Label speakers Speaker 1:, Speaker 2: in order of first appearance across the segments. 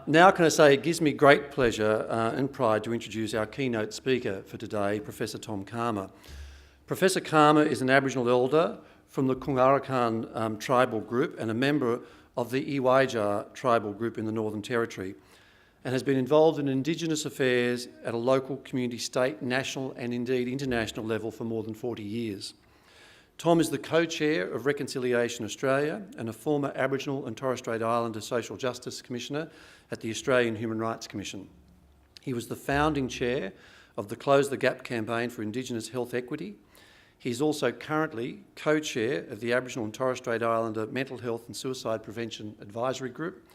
Speaker 1: Now can I say it gives me great pleasure and pride to introduce our keynote speaker for today, Professor Tom Calma. Professor Calma is an Aboriginal elder from the Kungarakan tribal group and a member of the Iwaija tribal group in the Northern Territory, and has been involved in Indigenous affairs at a local, community, state, national and indeed international level for more than 40 years. Tom is the co-chair of Reconciliation Australia and a former Aboriginal and Torres Strait Islander Social Justice Commissioner at the Australian Human Rights Commission. He was the founding chair of the Close the Gap campaign for Indigenous health equity. He's also currently co-chair of the Aboriginal and Torres Strait Islander Mental Health and Suicide Prevention Advisory Group,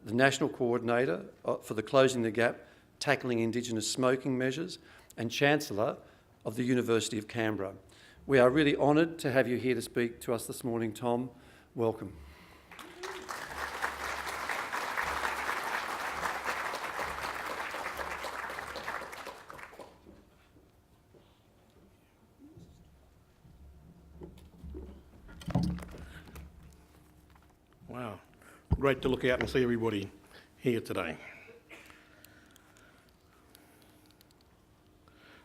Speaker 1: the National Coordinator for the Closing the Gap Tackling Indigenous Smoking Measures, and Chancellor of the University of Canberra. We are really honoured to have you here to speak to us this morning, Tom. Welcome.
Speaker 2: Wow, great to look out and see everybody here today.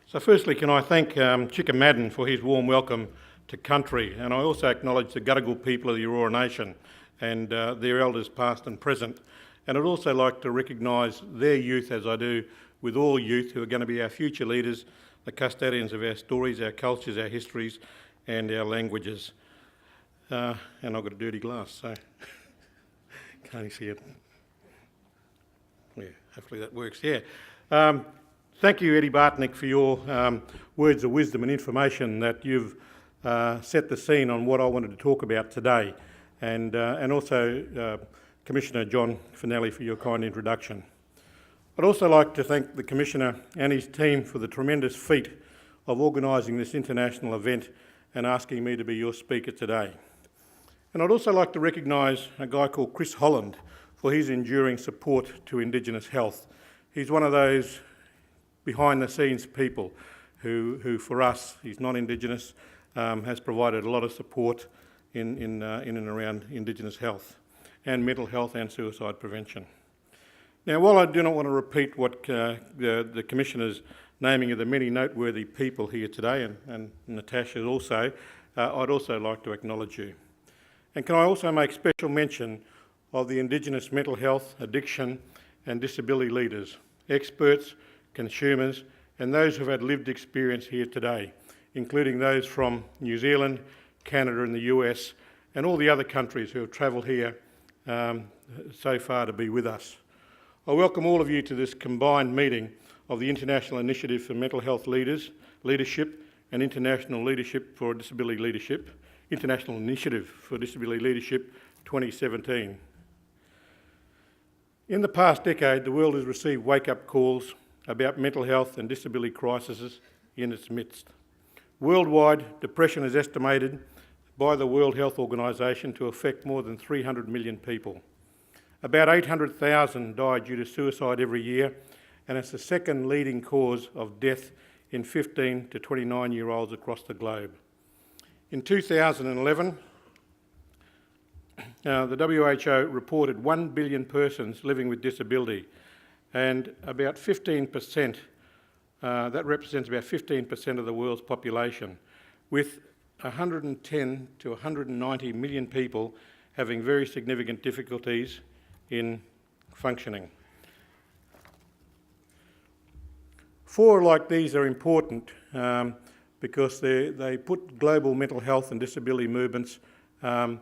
Speaker 2: So firstly, can I thank Chicka Madden for his warm welcome to country, and I also acknowledge the Gadigal people of the Eora Nation and their elders past and present. And I'd also like to recognise their youth, as I do with all youth who are going to be our future leaders, the custodians of our stories, our cultures, our histories and our languages. And I've got a dirty glass, so can't you see it? Yeah, hopefully that works, yeah. Thank you, Eddie Bartnick, for your words of wisdom and information that you've set the scene on what I wanted to talk about today, and also Commissioner John Finelli for your kind introduction. I'd also like to thank the Commissioner and his team for the tremendous feat of organising this international event and asking me to be your speaker today. And I'd also like to recognise a guy called Chris Holland for his enduring support to Indigenous health. He's one of those behind-the-scenes people who for us, he's non-Indigenous, has provided a lot of support in and around Indigenous health and mental health and suicide prevention. Now, while I do not want to repeat what the Commissioner's naming of the many noteworthy people here today, and Natasha also, I'd also like to acknowledge you. And can I also make special mention of the Indigenous mental health, addiction and disability leaders, experts, consumers and those who've had lived experience here today, including those from New Zealand, Canada and the US and all the other countries who have travelled here so far to be with us. I welcome all of you to this combined meeting of the International Initiative for Mental Health Leadership and International Leadership for Disability Leadership, International Initiative for Disability Leadership 2017. In the past decade, the world has received wake-up calls about mental health and disability crises in its midst. Worldwide, depression is estimated by the World Health Organization to affect more than 300 million people. About 800,000 die due to suicide every year, and it's the second leading cause of death in 15 to 29-year-olds across the globe. In 2011, the WHO reported 1 billion persons living with disability, and about 15%, that represents about 15% of the world's population, with 110 to 190 million people having very significant difficulties in functioning. Four like these are important because they put global mental health and disability movements at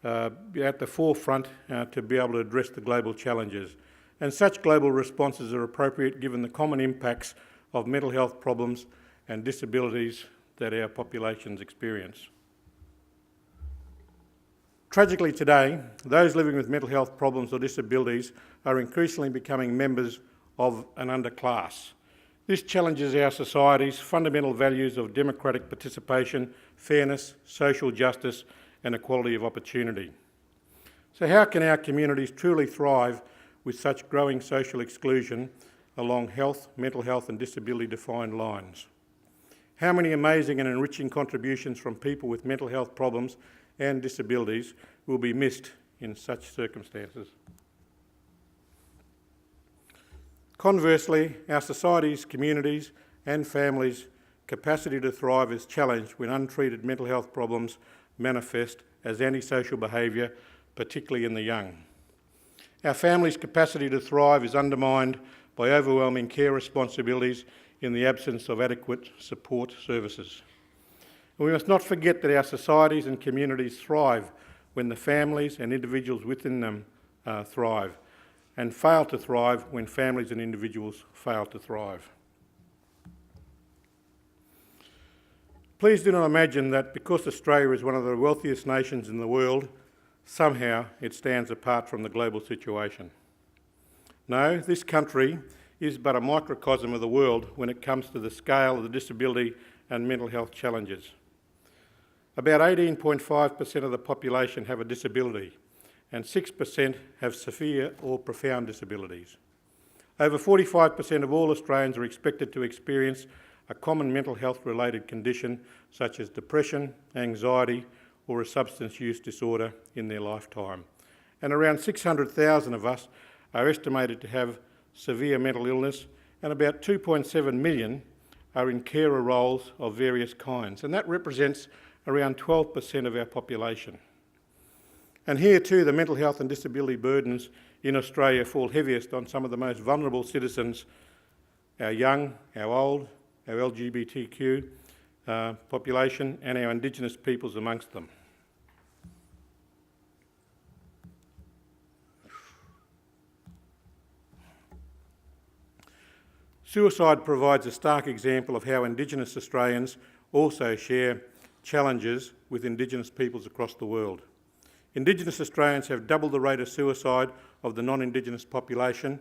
Speaker 2: the forefront to be able to address the global challenges. And such global responses are appropriate given the common impacts of mental health problems and disabilities that our populations experience. Tragically today, those living with mental health problems or disabilities are increasingly becoming members of an underclass. This challenges our society's fundamental values of democratic participation, fairness, social justice and equality of opportunity. So how can our communities truly thrive with such growing social exclusion along health, mental health and disability defined lines? How many amazing and enriching contributions from people with mental health problems and disabilities will be missed in such circumstances? Conversely, our societies, communities and families' capacity to thrive is challenged when untreated mental health problems manifest as antisocial behaviour, particularly in the young. Our families' capacity to thrive is undermined by overwhelming care responsibilities in the absence of adequate support services. And we must not forget that our societies and communities thrive when the families and individuals within them thrive, and fail to thrive when families and individuals fail to thrive. Please do not imagine that because Australia is one of the wealthiest nations in the world, somehow it stands apart from the global situation. No, this country is but a microcosm of the world when it comes to the scale of the disability and mental health challenges. About 18.5% of the population have a disability, and 6% have severe or profound disabilities. Over 45% of all Australians are expected to experience a common mental health-related condition such as depression, anxiety, or a substance use disorder in their lifetime. And around 600,000 of us are estimated to have severe mental illness, and about 2.7 million are in carer roles of various kinds, and that represents around 12% of our population. And here too, the mental health and disability burdens in Australia fall heaviest on some of the most vulnerable citizens, our young, our old, our LGBTQ population, and our Indigenous peoples amongst them. Suicide provides a stark example of how Indigenous Australians also share challenges with Indigenous peoples across the world. Indigenous Australians have double the rate of suicide of the non-Indigenous population,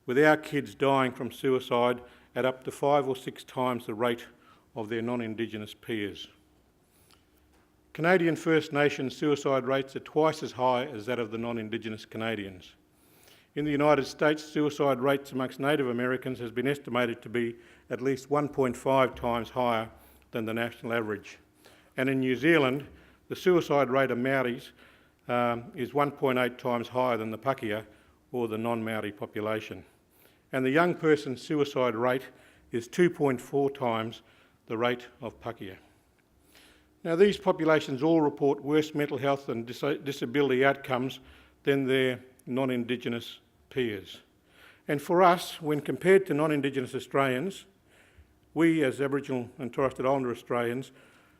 Speaker 2: with our kids dying from suicide at up to 5 or 6 times the rate of their non-Indigenous peers. Canadian First Nations suicide rates are twice as high as that of the non-Indigenous Canadians. In the United States, suicide rates amongst Native Americans has been estimated to be at least 1.5 times higher than the national average. And in New Zealand, the suicide rate of Maoris is 1.8 times higher than the Pakeha, or the non-Maori population. And the young person's suicide rate is 2.4 times the rate of Pakeha. Now, these populations all report worse mental health and disability outcomes than their non-Indigenous peers. And for us, when compared to non-Indigenous Australians, we as Aboriginal and Torres Strait Islander Australians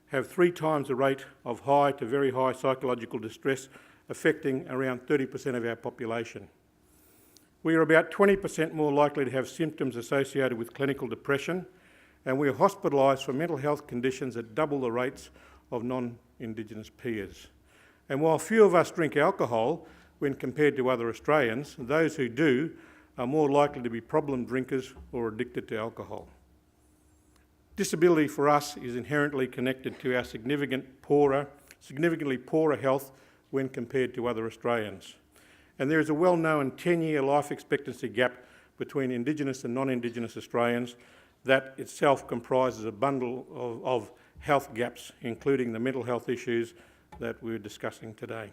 Speaker 2: have 3 times the rate of high to very high psychological distress, affecting around 30% of our population. We are about 20% more likely to have symptoms associated with clinical depression, and we are hospitalised for mental health conditions at double the rates of non-Indigenous peers. And while few of us drink alcohol when compared to other Australians, those who do are more likely to be problem drinkers or addicted to alcohol. Disability for us is inherently connected to our significantly poorer health when compared to other Australians. And there is a well-known 10-year life expectancy gap between Indigenous and non-Indigenous Australians that itself comprises a bundle of health gaps, including the mental health issues that we're discussing today.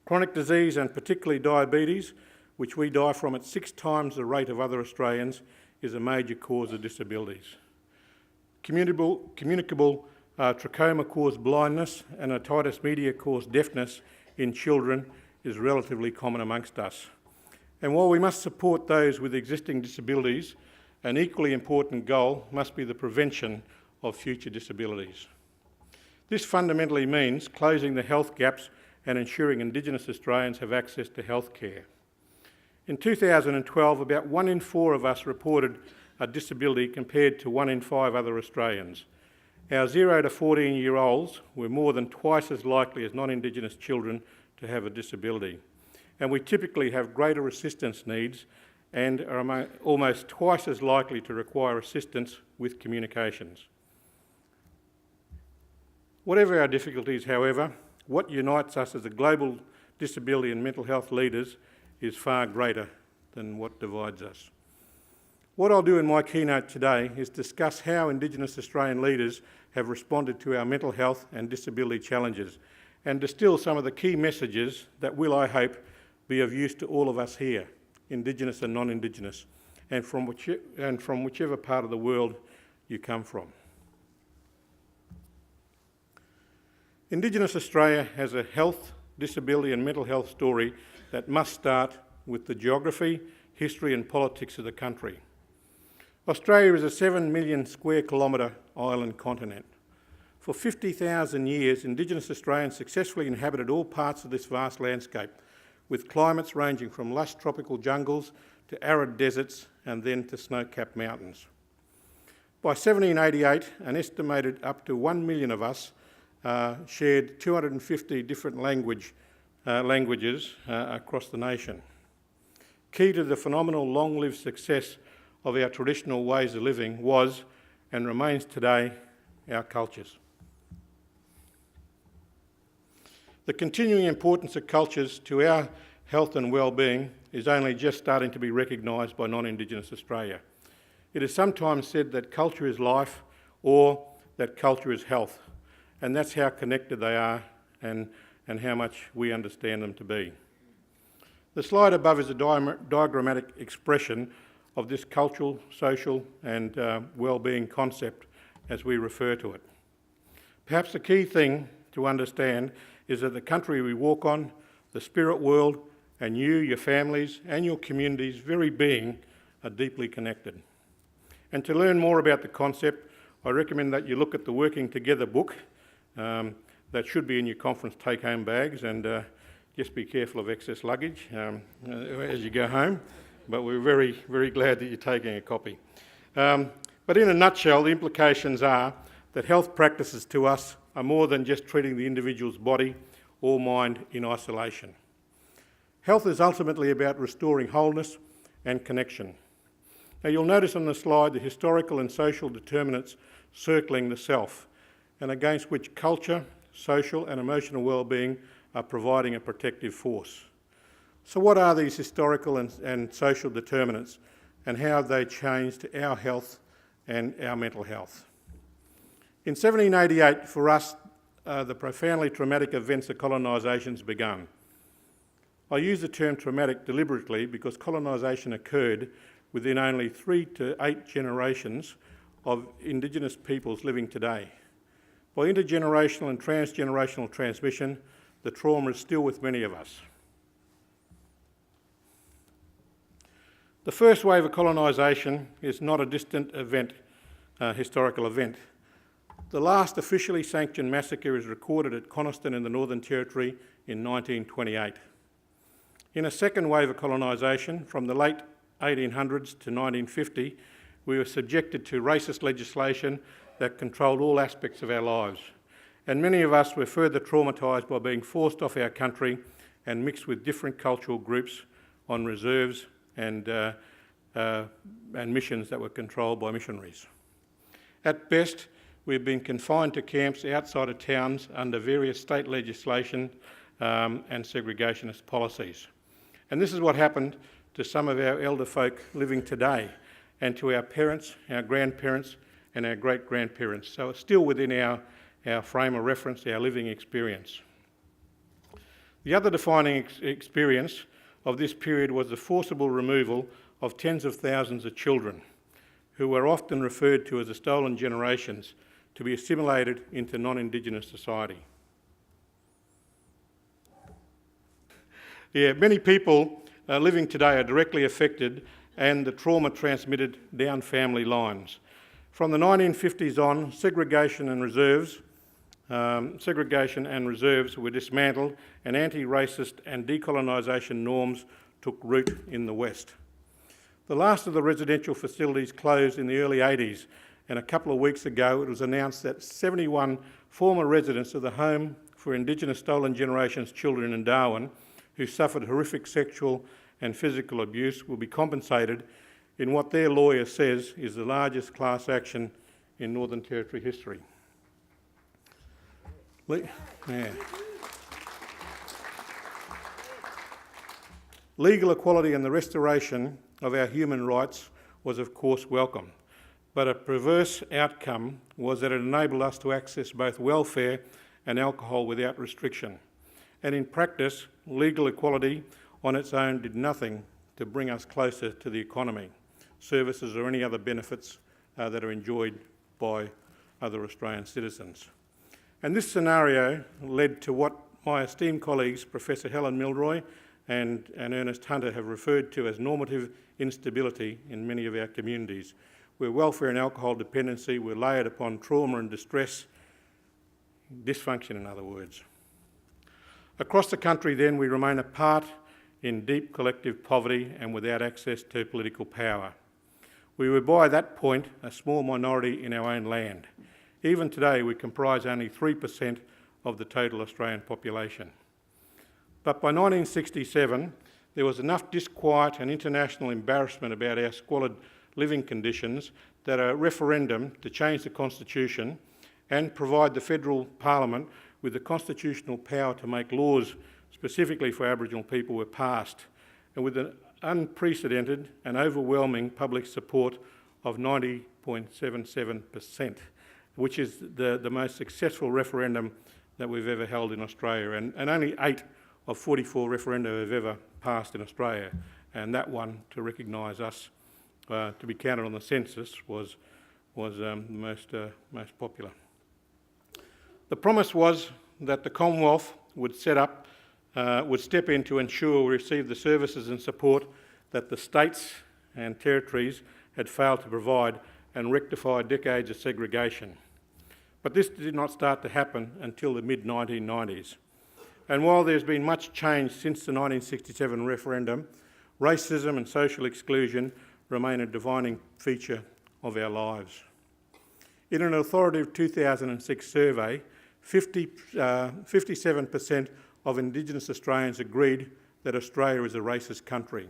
Speaker 2: Chronic disease, and particularly diabetes, which we die from at 6 times the rate of other Australians, is a major cause of disabilities. Communicable trachoma cause blindness and otitis media cause deafness in children is relatively common amongst us. And while we must support those with existing disabilities, an equally important goal must be the prevention of future disabilities. This fundamentally means closing the health gaps and ensuring Indigenous Australians have access to health care. In 2012, about 1 in 4 of us reported a disability compared to 1 in 5 other Australians. Our 0 to 14-year-olds were more than twice as likely as non-Indigenous children to have a disability. And we typically have greater assistance needs and are almost twice as likely to require assistance with communications. Whatever our difficulties, however, what unites us as a global disability and mental health leaders is far greater than what divides us. What I'll do in my keynote today is discuss how Indigenous Australian leaders have responded to our mental health and disability challenges, and distill some of the key messages that will, I hope, be of use to all of us here, Indigenous and non-Indigenous, and from whichever part of the world you come from. Indigenous Australia has a health, disability and mental health story that must start with the geography, history and politics of the country. Australia is a 7 million square kilometre island continent. For 50,000 years, Indigenous Australians successfully inhabited all parts of this vast landscape, with climates ranging from lush tropical jungles to arid deserts and then to snow-capped mountains. By 1788, an estimated up to 1 million of us shared 250 different languages across the nation. Key to the phenomenal long-lived success of our traditional ways of living was, and remains today, our cultures. The continuing importance of cultures to our health and well-being is only just starting to be recognised by non-Indigenous Australia. It is sometimes said that culture is life or that culture is health, and that's how connected they are and how much we understand them to be. The slide above is a diagrammatic expression of this cultural, social and well-being concept as we refer to it. Perhaps the key thing to understand is that the country we walk on, the spirit world, and you, your families and your community's very being are deeply connected. And to learn more about the concept, I recommend that you look at the Working Together book that should be in your conference take-home bags, and just be careful of excess luggage as you go home. But we're very, very glad that you're taking a copy. But in a nutshell, the implications are that health practices to us are more than just treating the individual's body or mind in isolation. Health is ultimately about restoring wholeness and connection. Now you'll notice on the slide the historical and social determinants circling the self, and against which culture, social and emotional well-being are providing a protective force. So what are these historical and social determinants, and how have they changed our health and our mental health? In 1788, for us, the profoundly traumatic events of colonisation began. I use the term traumatic deliberately because colonisation occurred within only 3 to 8 generations of Indigenous peoples living today. By intergenerational and transgenerational transmission, the trauma is still with many of us. The first wave of colonisation is not a distant event, historical event. The last officially sanctioned massacre is recorded at Coniston in the Northern Territory in 1928. In a second wave of colonisation, from the late 1800s to 1950, we were subjected to racist legislation that controlled all aspects of our lives. And many of us were further traumatised by being forced off our country and mixed with different cultural groups on reserves and missions that were controlled by missionaries. At best, we've been confined to camps outside of towns under various state legislation and segregationist policies. And this is what happened to some of our elder folk living today, and to our parents, our grandparents and our great-grandparents. So it's still within our frame of reference, our living experience. The other defining experience of this period was the forcible removal of tens of thousands of children, who were often referred to as the stolen generations, to be assimilated into non-Indigenous society. Many people living today are directly affected, and the trauma transmitted down family lines. From the 1950s on, segregation and reserves were dismantled, and anti-racist and decolonisation norms took root in the West. The last of the residential facilities closed in the early 80s, and a couple of weeks ago it was announced that 71 former residents of the Home for Indigenous Stolen Generations Children in Darwin, who suffered horrific sexual and physical abuse, will be compensated in what their lawyer says is the largest class action in Northern Territory history. Legal equality and the restoration of our human rights was of course welcome, but a perverse outcome was that it enabled us to access both welfare and alcohol without restriction. And in practice, legal equality on its own did nothing to bring us closer to the economy. services or any other benefits that are enjoyed by other Australian citizens. And this scenario led to what my esteemed colleagues, Professor Helen Milroy and Ernest Hunter, have referred to as normative instability in many of our communities, where welfare and alcohol dependency were layered upon trauma and distress, dysfunction in other words. Across the country then we remain apart in deep collective poverty and without access to political power. We were by that point a small minority in our own land. Even today we comprise only 3% of the total Australian population. But by 1967 there was enough disquiet and international embarrassment about our squalid living conditions that a referendum to change the Constitution and provide the Federal Parliament with the constitutional power to make laws specifically for Aboriginal people were passed, and with an unprecedented and overwhelming public support of 90.77%, which is the most successful referendum that we've ever held in Australia, and only 8 of 44 referenda have ever passed in Australia, and that one, to recognise us, to be counted on the census, was the most popular. The promise was that the Commonwealth would step in to ensure we receive the services and support that the states and territories had failed to provide and rectify decades of segregation. But this did not start to happen until the mid-1990s. And while there's been much change since the 1967 referendum, racism and social exclusion remain a defining feature of our lives. In an authoritative 2006 survey, 57% of Indigenous Australians agreed that Australia is a racist country.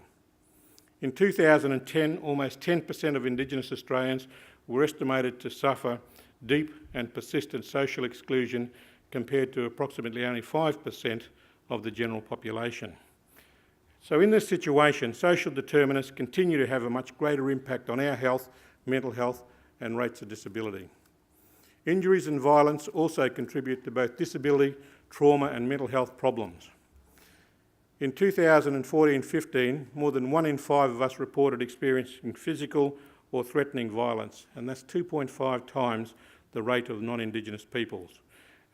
Speaker 2: In 2010, almost 10% of Indigenous Australians were estimated to suffer deep and persistent social exclusion, compared to approximately only 5% of the general population. So in this situation, social determinants continue to have a much greater impact on our health, mental health and rates of disability. Injuries and violence also contribute to both disability, trauma and mental health problems. In 2014-15, more than 1 in 5 of us reported experiencing physical or threatening violence, and that's 2.5 times the rate of non-Indigenous peoples.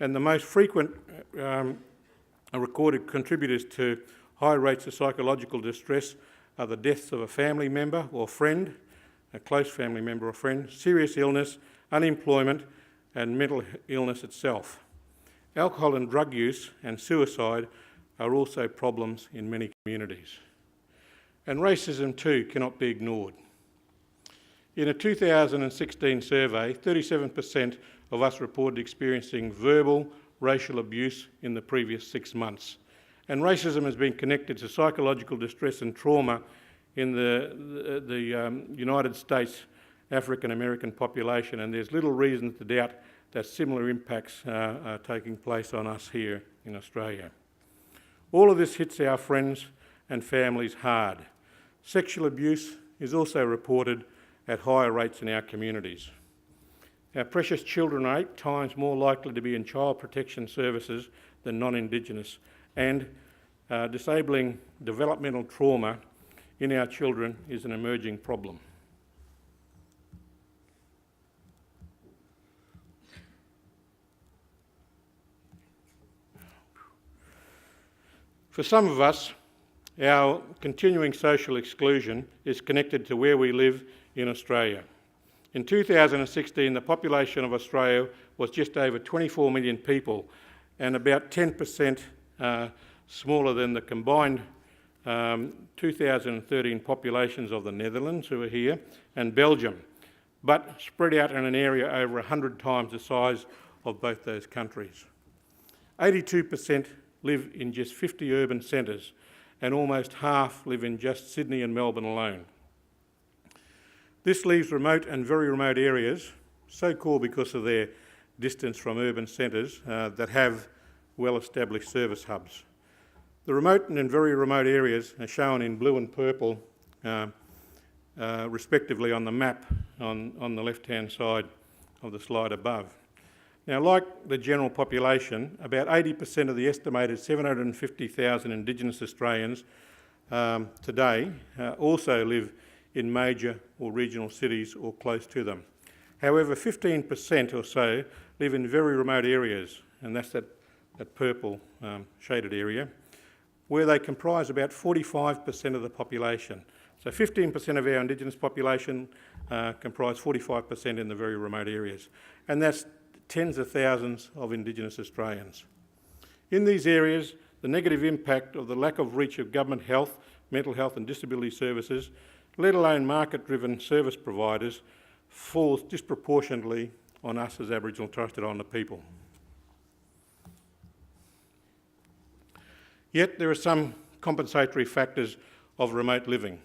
Speaker 2: And the most frequent recorded contributors to high rates of psychological distress are the deaths of a family member or friend, a close family member or friend, serious illness, unemployment and mental illness itself. Alcohol and drug use and suicide are also problems in many communities. And racism too cannot be ignored. In a 2016 survey, 37% of us reported experiencing verbal racial abuse in the previous 6 months. And racism has been connected to psychological distress and trauma in the United States African American population, and there's little reason to doubt that similar impacts are taking place on us here in Australia. All of this hits our friends and families hard. Sexual abuse is also reported at higher rates in our communities. Our precious children are 8 times more likely to be in child protection services than non-Indigenous, and disabling developmental trauma in our children is an emerging problem. For some of us, our continuing social exclusion is connected to where we live in Australia. In 2016, the population of Australia was just over 24 million people, and about 10% smaller than the combined 2013 populations of the Netherlands, who are here, and Belgium, but spread out in an area over 100 times the size of both those countries. 82% live in just 50 urban centres, and almost half live in just Sydney and Melbourne alone. This leaves remote and very remote areas, so called because of their distance from urban centres, that have well-established service hubs. The remote and very remote areas are shown in blue and purple, respectively, on the map on the left-hand side of the slide above. Now, like the general population, about 80% of the estimated 750,000 Indigenous Australians today also live in major or regional cities or close to them. However, 15% or so live in very remote areas, and that's that purple shaded area, where they comprise about 45% of the population. So 15% of our Indigenous population comprise 45% in the very remote areas, and that's tens of thousands of Indigenous Australians. In these areas, the negative impact of the lack of reach of government health, mental health and disability services, let alone market-driven service providers, falls disproportionately on us as Aboriginal and Torres Strait Islander people. Yet there are some compensatory factors of remote living.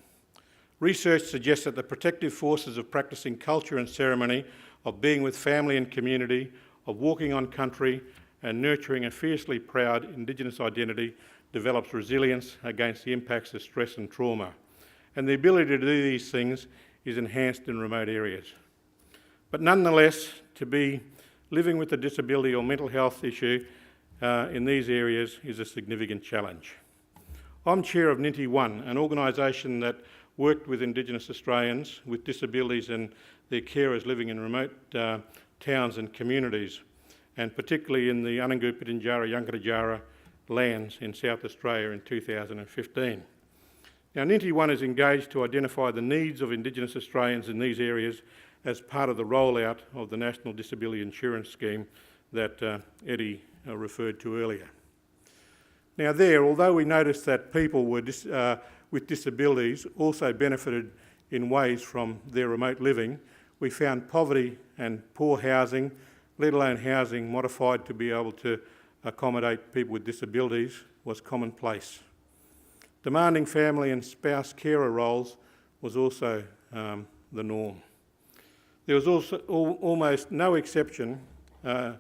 Speaker 2: Research suggests that the protective forces of practising culture and ceremony, of being with family and community, of walking on country and nurturing a fiercely proud Indigenous identity develops resilience against the impacts of stress and trauma. And the ability to do these things is enhanced in remote areas. But nonetheless, to be living with a disability or mental health issue in these areas is a significant challenge. I'm chair of Ninety One, an organisation that worked with Indigenous Australians with disabilities and their carers living in remote towns and communities, and particularly in the Anangu, Pitjantjatjara, Yankunytjatjara lands in South Australia in 2015. Now, Ninety One is engaged to identify the needs of Indigenous Australians in these areas as part of the rollout of the National Disability Insurance Scheme that Eddie referred to earlier. Now although we noticed that people with disabilities also benefited in ways from their remote living, we found poverty and poor housing, let alone housing modified to be able to accommodate people with disabilities, was commonplace. Demanding family and spouse carer roles was also the norm. There was also almost no expectation of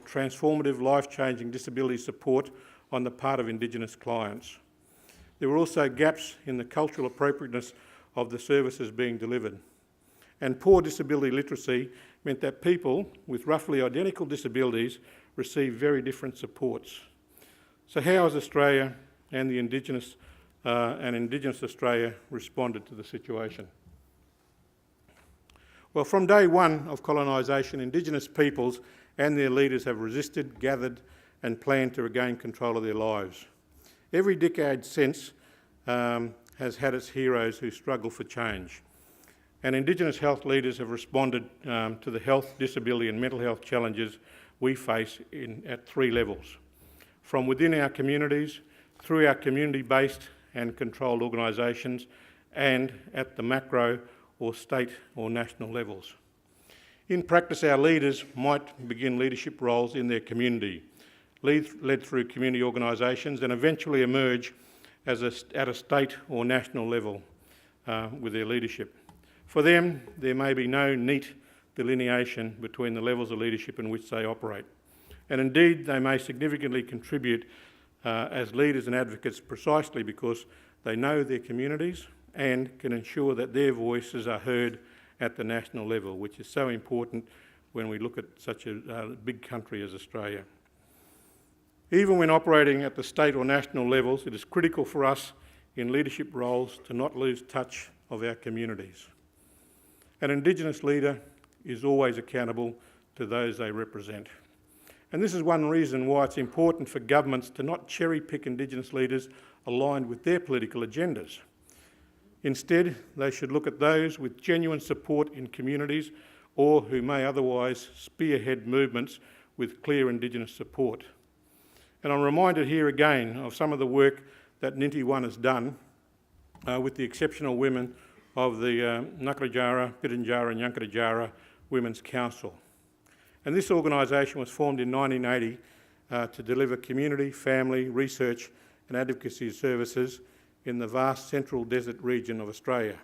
Speaker 2: transformative, life-changing disability support on the part of Indigenous clients. There were also gaps in the cultural appropriateness of the services being delivered. And poor disability literacy meant that people with roughly identical disabilities received very different supports. So how has Australia and Indigenous Australia responded to the situation? Well, from day one of colonisation, Indigenous peoples and their leaders have resisted, gathered and planned to regain control of their lives. Every decade since has had its heroes who struggle for change. And Indigenous health leaders have responded to the health, disability and mental health challenges we face at three levels. From within our communities, through our community-based and controlled organisations, and at the macro or state or national levels. In practice, our leaders might begin leadership roles in their community, led through community organisations, and eventually emerge at a state or national level with their leadership. For them, there may be no neat delineation between the levels of leadership in which they operate. And indeed, they may significantly contribute as leaders and advocates precisely because they know their communities and can ensure that their voices are heard at the national level, which is so important when we look at such a big country as Australia. Even when operating at the state or national levels, it is critical for us in leadership roles to not lose touch of our communities. An Indigenous leader is always accountable to those they represent. And this is one reason why it's important for governments to not cherry-pick Indigenous leaders aligned with their political agendas. Instead, they should look at those with genuine support in communities or who may otherwise spearhead movements with clear Indigenous support. And I'm reminded here again of some of the work that Ninety One has done with the exceptional women of the Ngukurrtjatjara, Pitjantjatjara and Yankunytjatjara Women's Council. And this organisation was formed in 1980 to deliver community, family, research and advocacy services in the vast central desert region of Australia.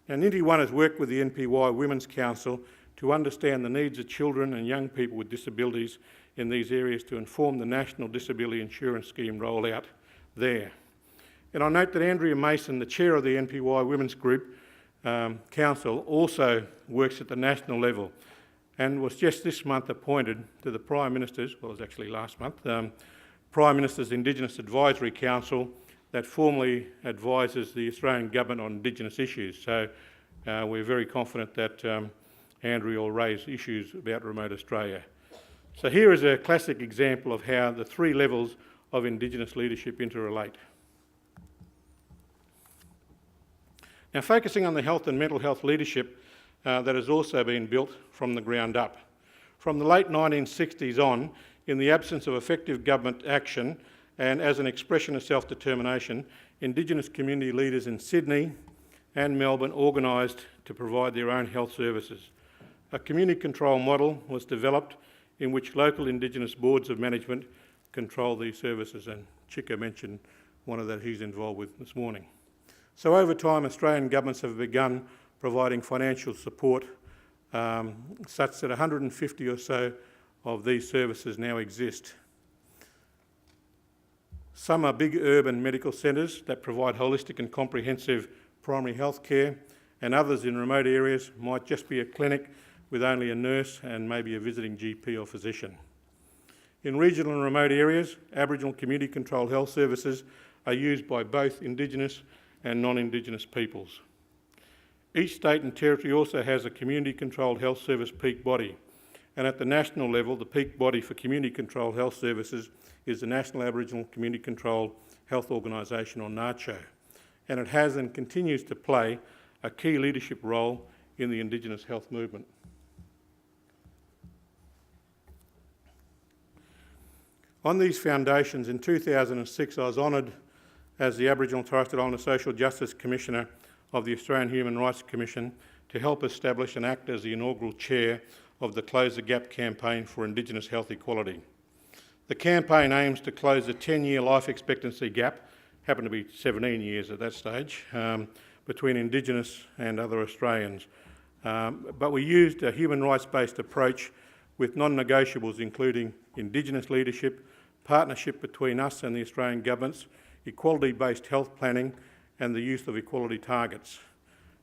Speaker 2: Now, Ninety One has worked with the NPY Women's Council to understand the needs of children and young people with disabilities in these areas to inform the National Disability Insurance Scheme rollout there. And I note that Andrea Mason, the chair of the NPY Women's Group Council, also works at the national level and was just this month appointed to the Prime Minister's, well, it was actually last month, Prime Minister's Indigenous Advisory Council that formally advises the Australian Government on Indigenous issues. So we're very confident that Andrea will raise issues about remote Australia. So here is a classic example of how the three levels of Indigenous leadership interrelate. Now, focusing on the health and mental health leadership that has also been built from the ground up. From the late 1960s on, in the absence of effective government action and as an expression of self-determination, Indigenous community leaders in Sydney and Melbourne organised to provide their own health services. A community control model was developed in which local Indigenous boards of management control these services, and Chika mentioned one of that he's involved with this morning. So over time, Australian governments have begun providing financial support such that 150 or so of these services now exist. Some are big urban medical centres that provide holistic and comprehensive primary health care, and others in remote areas might just be a clinic with only a nurse and maybe a visiting GP or physician. In regional and remote areas, Aboriginal community-controlled health services are used by both Indigenous and non-Indigenous peoples. Each state and territory also has a community-controlled health service peak body, and at the national level, the peak body for community-controlled health services is the National Aboriginal Community-Controlled Health Organisation, or NACCHO, and it has and continues to play a key leadership role in the Indigenous health movement. On these foundations, in 2006, I was honoured as the Aboriginal and Torres Strait Islander Social Justice Commissioner of the Australian Human Rights Commission to help establish and act as the inaugural chair of the Close the Gap campaign for Indigenous health equality. The campaign aims to close the 10-year life expectancy gap, happened to be 17 years at that stage, between Indigenous and other Australians. But we used a human rights-based approach with non-negotiables including Indigenous leadership, partnership between us and the Australian governments, equality-based health planning and the use of equality targets.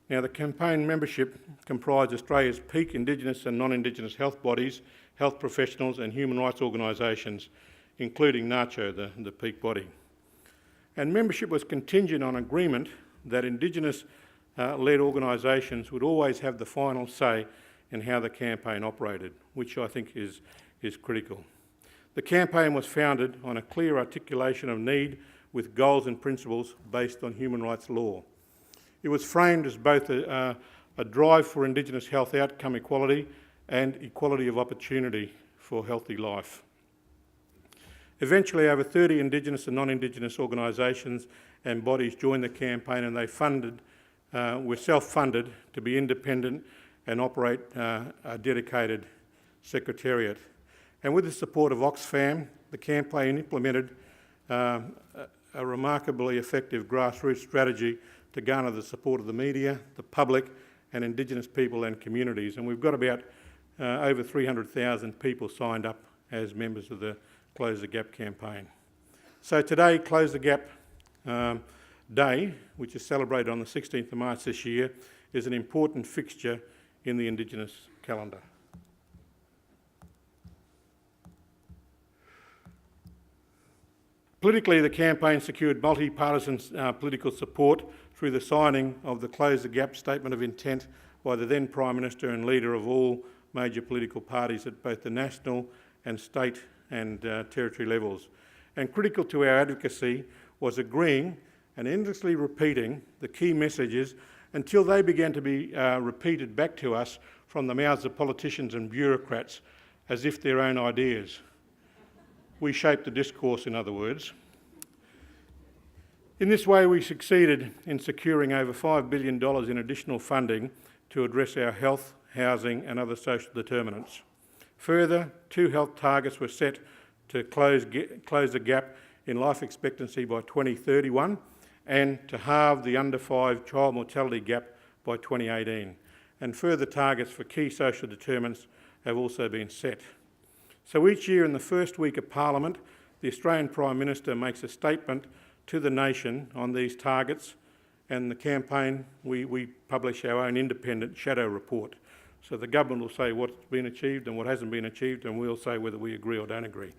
Speaker 2: Now, the campaign membership comprised Australia's peak Indigenous and non-Indigenous health bodies, health professionals and human rights organisations, including NACCHO, the peak body. And membership was contingent on agreement that Indigenous-led organisations would always have the final say in how the campaign operated, which I think is critical. The campaign was founded on a clear articulation of need with goals and principles based on human rights law. It was framed as both a drive for Indigenous health outcome equality and equality of opportunity for healthy life. Eventually, over 30 Indigenous and non-Indigenous organisations and bodies joined the campaign, and they were self-funded to be independent and operate a dedicated secretariat. And with the support of Oxfam, the campaign implemented a remarkably effective grassroots strategy to garner the support of the media, the public and Indigenous people and communities. And we've got about over 300,000 people signed up as members of the Close the Gap campaign. So today, Close the Gap Day, which is celebrated on the 16th of March this year, is an important fixture in the Indigenous calendar. Politically, the campaign secured multi-partisan political support through the signing of the Close the Gap Statement of Intent by the then Prime Minister and leader of all major political parties at both the national and state and territory levels. And critical to our advocacy was agreeing and endlessly repeating the key messages until they began to be repeated back to us from the mouths of politicians and bureaucrats as if their own ideas. We shaped the discourse, in other words. In this way, we succeeded in securing over $5 billion in additional funding to address our health, housing and other social determinants. Further, 2 health targets were set to close the gap in life expectancy by 2031 and to halve the under 5 child mortality gap by 2018. And further targets for key social determinants have also been set. So each year in the first week of Parliament, the Australian Prime Minister makes a statement to the nation on these targets, and the campaign, we publish our own independent shadow report. So the government will say what's been achieved and what hasn't been achieved, and we'll say whether we agree or don't agree.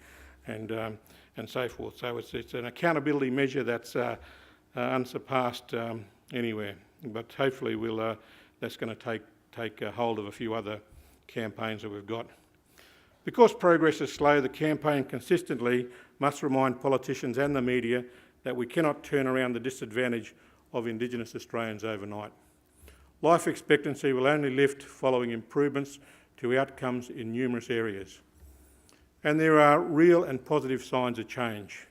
Speaker 2: and so forth. So it's an accountability measure that's unsurpassed anywhere. But hopefully that's going to take hold of a few other campaigns that we've got. Because progress is slow, the campaign consistently must remind politicians and the media that we cannot turn around the disadvantage of Indigenous Australians overnight. Life expectancy will only lift following improvements to outcomes in numerous areas. And there are real and positive signs of change.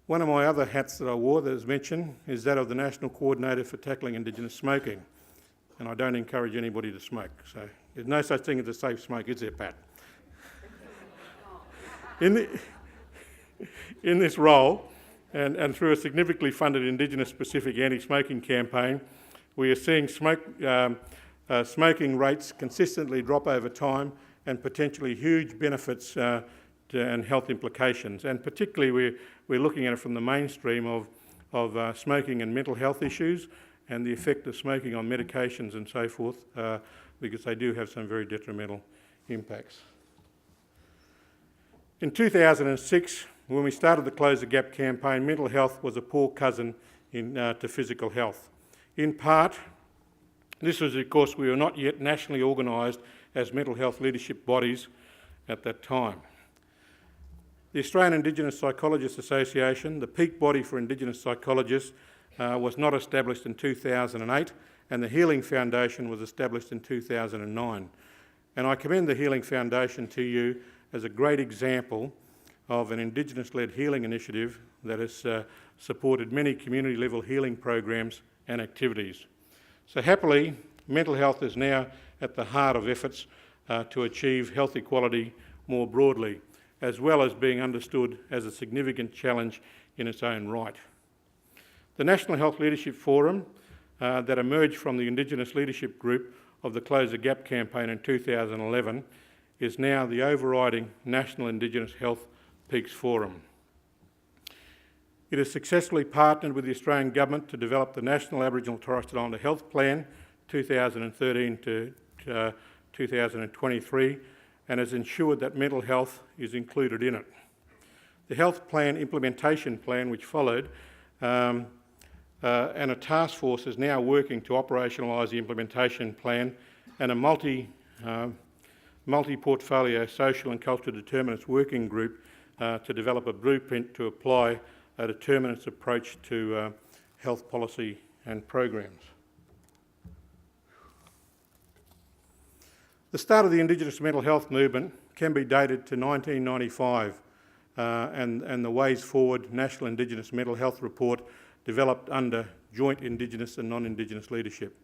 Speaker 2: One of my other hats that I wore that is mentioned is that of the National Coordinator for Tackling Indigenous Smoking. And I don't encourage anybody to smoke, so there's no such thing as a safe smoke, is there, Pat? In this role, and through a significantly funded Indigenous-specific anti-smoking campaign, we are seeing smoking rates consistently drop over time and potentially huge benefits and health implications. And particularly we're looking at it from the mainstream of smoking and mental health issues and the effect of smoking on medications and so forth, because they do have some very detrimental impacts. In 2006, when we started the Close the Gap campaign, mental health was a poor cousin to physical health. In part, this was because we were not yet nationally organised as mental health leadership bodies at that time. The Australian Indigenous Psychologists Association, the peak body for Indigenous psychologists, was not established in 2008, and the Healing Foundation was established in 2009. And I commend the Healing Foundation to you as a great example of an Indigenous-led healing initiative that has supported many community-level healing programs and activities. So happily, mental health is now at the heart of efforts to achieve health equality more broadly, as well as being understood as a significant challenge in its own right. The National Health Leadership Forum that emerged from the Indigenous Leadership Group of the Close the Gap campaign in 2011 is now the overriding National Indigenous Health Peaks Forum. It has successfully partnered with the Australian Government to develop the National Aboriginal and Torres Strait Islander Health Plan 2013 to 2023 and has ensured that mental health is included in it. The Health Plan Implementation Plan, which followed, and a task force is now working to operationalise the implementation plan, and a multi-portfolio social and cultural determinants working group to develop a blueprint to apply a determinants approach to health policy and programs. The start of the Indigenous mental health movement can be dated to 1995 and the Ways Forward National Indigenous Mental Health Report developed under joint Indigenous and non-Indigenous leadership.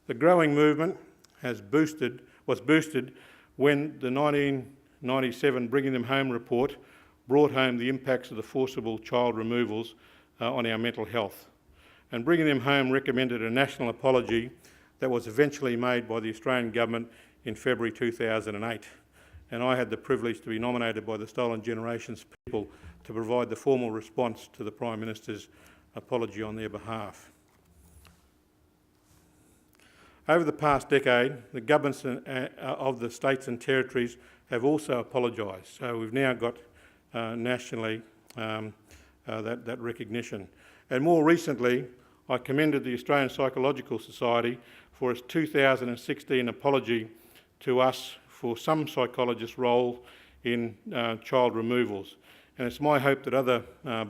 Speaker 2: The growing movement was boosted when the 1997 Bringing Them Home report brought home the impacts of the forcible child removals on our mental health. And Bringing Them Home recommended a national apology that was eventually made by the Australian Government in February 2008. And I had the privilege to be nominated by the Stolen Generations people to provide the formal response to the Prime Minister's apology on their behalf. Over the past decade, the governments of the states and territories have also apologised. So we've now got nationally that recognition. And more recently, I commended the Australian Psychological Society for its 2016 apology to us for some psychologists' role in child removals. And it's my hope that other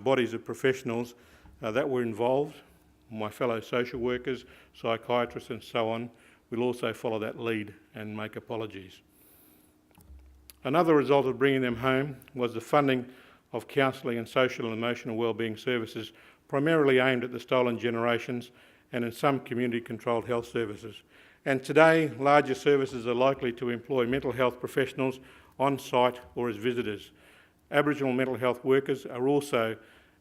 Speaker 2: bodies of professionals that were involved, my fellow social workers, psychiatrists and so on, will also follow that lead and make apologies. Another result of Bringing Them Home was the funding of counselling and social and emotional wellbeing services, primarily aimed at the stolen generations and in some community-controlled health services. And today, larger services are likely to employ mental health professionals on site or as visitors. Aboriginal mental health workers are also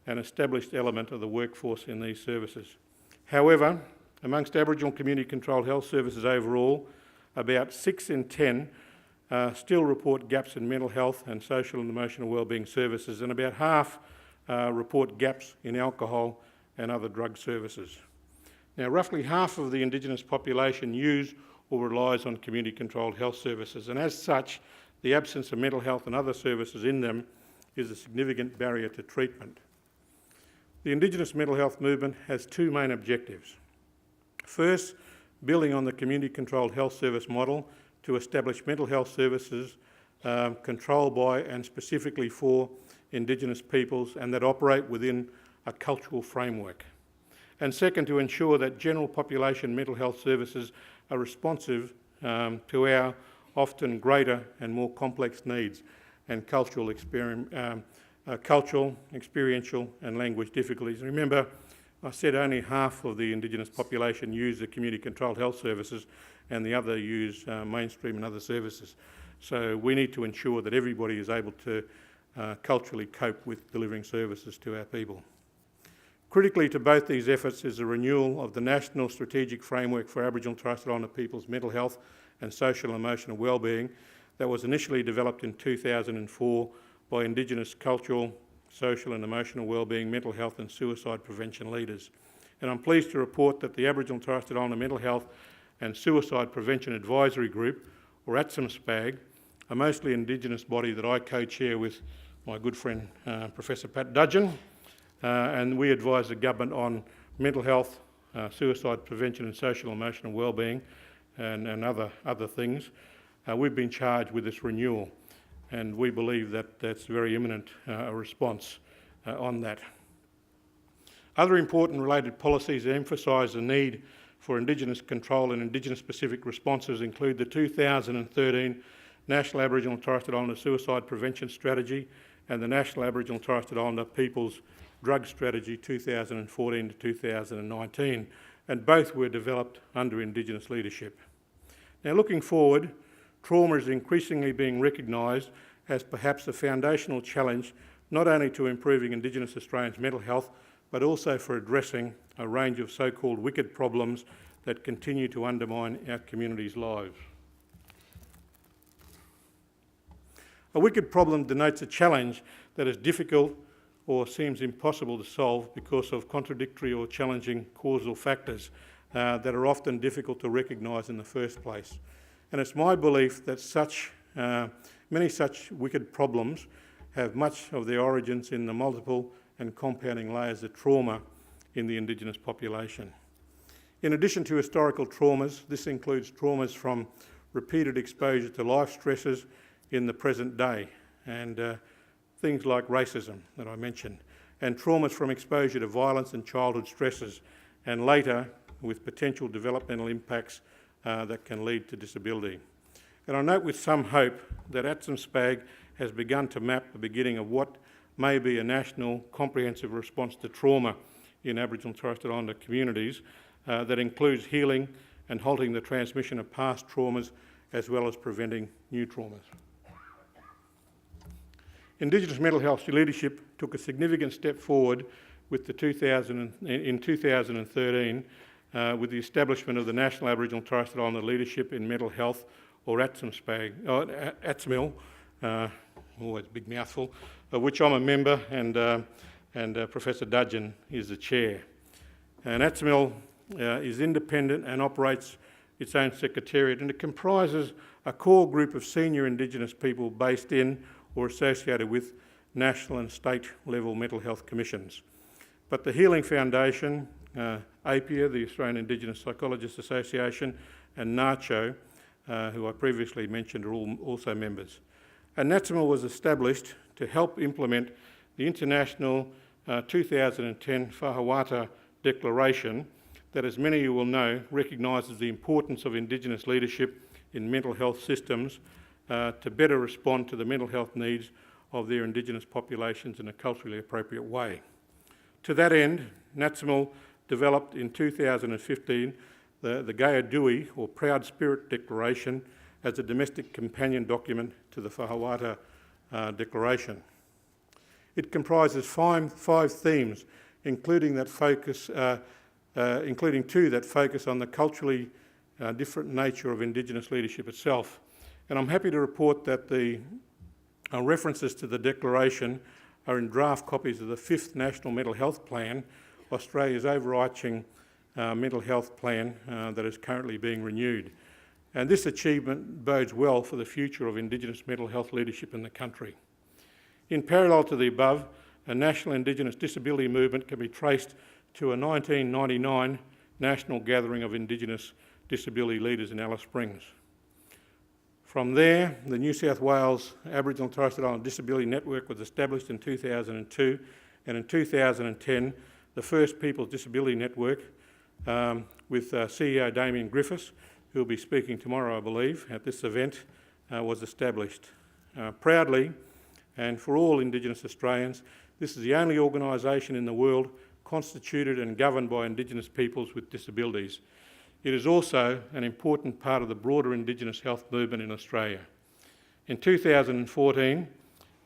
Speaker 2: an established element of the workforce in these services. However, amongst Aboriginal community-controlled health services overall, about 6 in 10 still report gaps in mental health and social and emotional wellbeing services, and about half report gaps in alcohol and other drug services. Now, roughly half of the Indigenous population use or relies on community-controlled health services, and as such, the absence of mental health and other services in them is a significant barrier to treatment. The Indigenous mental health movement has two main objectives. First, building on the community-controlled health service model to establish mental health services controlled by and specifically for Indigenous peoples and that operate within a cultural framework. And second, to ensure that general population mental health services are responsive to our often greater and more complex needs and cultural, experiential and language difficulties. Remember, I said only half of the Indigenous population use the community-controlled health services and the other use mainstream and other services. So we need to ensure that everybody is able to culturally cope with delivering services to our people. Critically to both these efforts is the renewal of the National Strategic Framework for Aboriginal and Torres Strait Islander people's mental health and social and emotional wellbeing that was initially developed in 2004 by Indigenous cultural, social and emotional wellbeing, mental health and suicide prevention leaders. And I'm pleased to report that the Aboriginal and Torres Strait Islander Mental Health and Suicide Prevention Advisory Group, or ATSIM-SPAG, a mostly Indigenous body that I co-chair with my good friend Professor Pat Dudgeon, and we advise the government on mental health, suicide prevention and social and emotional wellbeing and other things. We've been charged with this renewal and we believe that that's very imminent response on that. Other important related policies that emphasise the need for Indigenous control and Indigenous specific responses include the 2013 National Aboriginal and Torres Strait Islander Suicide Prevention Strategy and the National Aboriginal and Torres Strait Islander People's Drug Strategy 2014 to 2019, and both were developed under Indigenous leadership. Now looking forward, trauma is increasingly being recognised as perhaps a foundational challenge not only to improving Indigenous Australians' mental health but also for addressing a range of so-called wicked problems that continue to undermine our communities' lives. A wicked problem denotes a challenge that is difficult or seems impossible to solve because of contradictory or challenging causal factors that are often difficult to recognise in the first place. And it's my belief that many such wicked problems have much of their origins in the multiple and compounding layers of trauma in the Indigenous population. In addition to historical traumas, this includes traumas from repeated exposure to life stresses in the present day and things like racism that I mentioned, and traumas from exposure to violence and childhood stresses, and later with potential developmental impacts that can lead to disability. And I note with some hope that ATSIM-SPAG has begun to map the beginning of what may be a national comprehensive response to trauma in Aboriginal and Torres Strait Islander communities that includes healing and halting the transmission of past traumas as well as preventing new traumas. Indigenous mental health leadership took a significant step forward with in 2013 with the establishment of the National Aboriginal and Torres Strait Islander Leadership in Mental Health, or ATSIM-SPAG, ATSMIL, always a big mouthful, of which I'm a member and Professor Dudgeon is the chair. And ATSMIL is independent and operates its own secretariat, and it comprises a core group of senior Indigenous people based in or associated with national and state level mental health commissions. But the Healing Foundation, APIA, the Australian Indigenous Psychologists Association, and NACCHO, who I previously mentioned, are also members. And NATSMIL was established to help implement the international 2010 Whakawata Declaration that, as many of you will know, recognises the importance of Indigenous leadership in mental health systems to better respond to the mental health needs of their Indigenous populations in a culturally appropriate way. To that end, NATSMIL developed in 2015 the Gayadui, or Proud Spirit Declaration, as a domestic companion document to the Whakawata Declaration. It comprises five themes, including two that focus on the culturally different nature of Indigenous leadership itself. And I'm happy to report that the references to the Declaration are in draft copies of the 5th National Mental Health Plan, Australia's overarching mental health plan that is currently being renewed. And this achievement bodes well for the future of Indigenous mental health leadership in the country. In parallel to the above, a national Indigenous disability movement can be traced to a 1999 national gathering of Indigenous disability leaders in Alice Springs. From there, the New South Wales Aboriginal and Torres Strait Islander Disability Network was established in 2002, and in 2010, the first People's Disability Network with CEO Damien Griffiths, who will be speaking tomorrow, I believe, at this event, was established. Proudly, and for all Indigenous Australians, this is the only organisation in the world constituted and governed by Indigenous peoples with disabilities. It is also an important part of the broader Indigenous health movement in Australia. In 2014,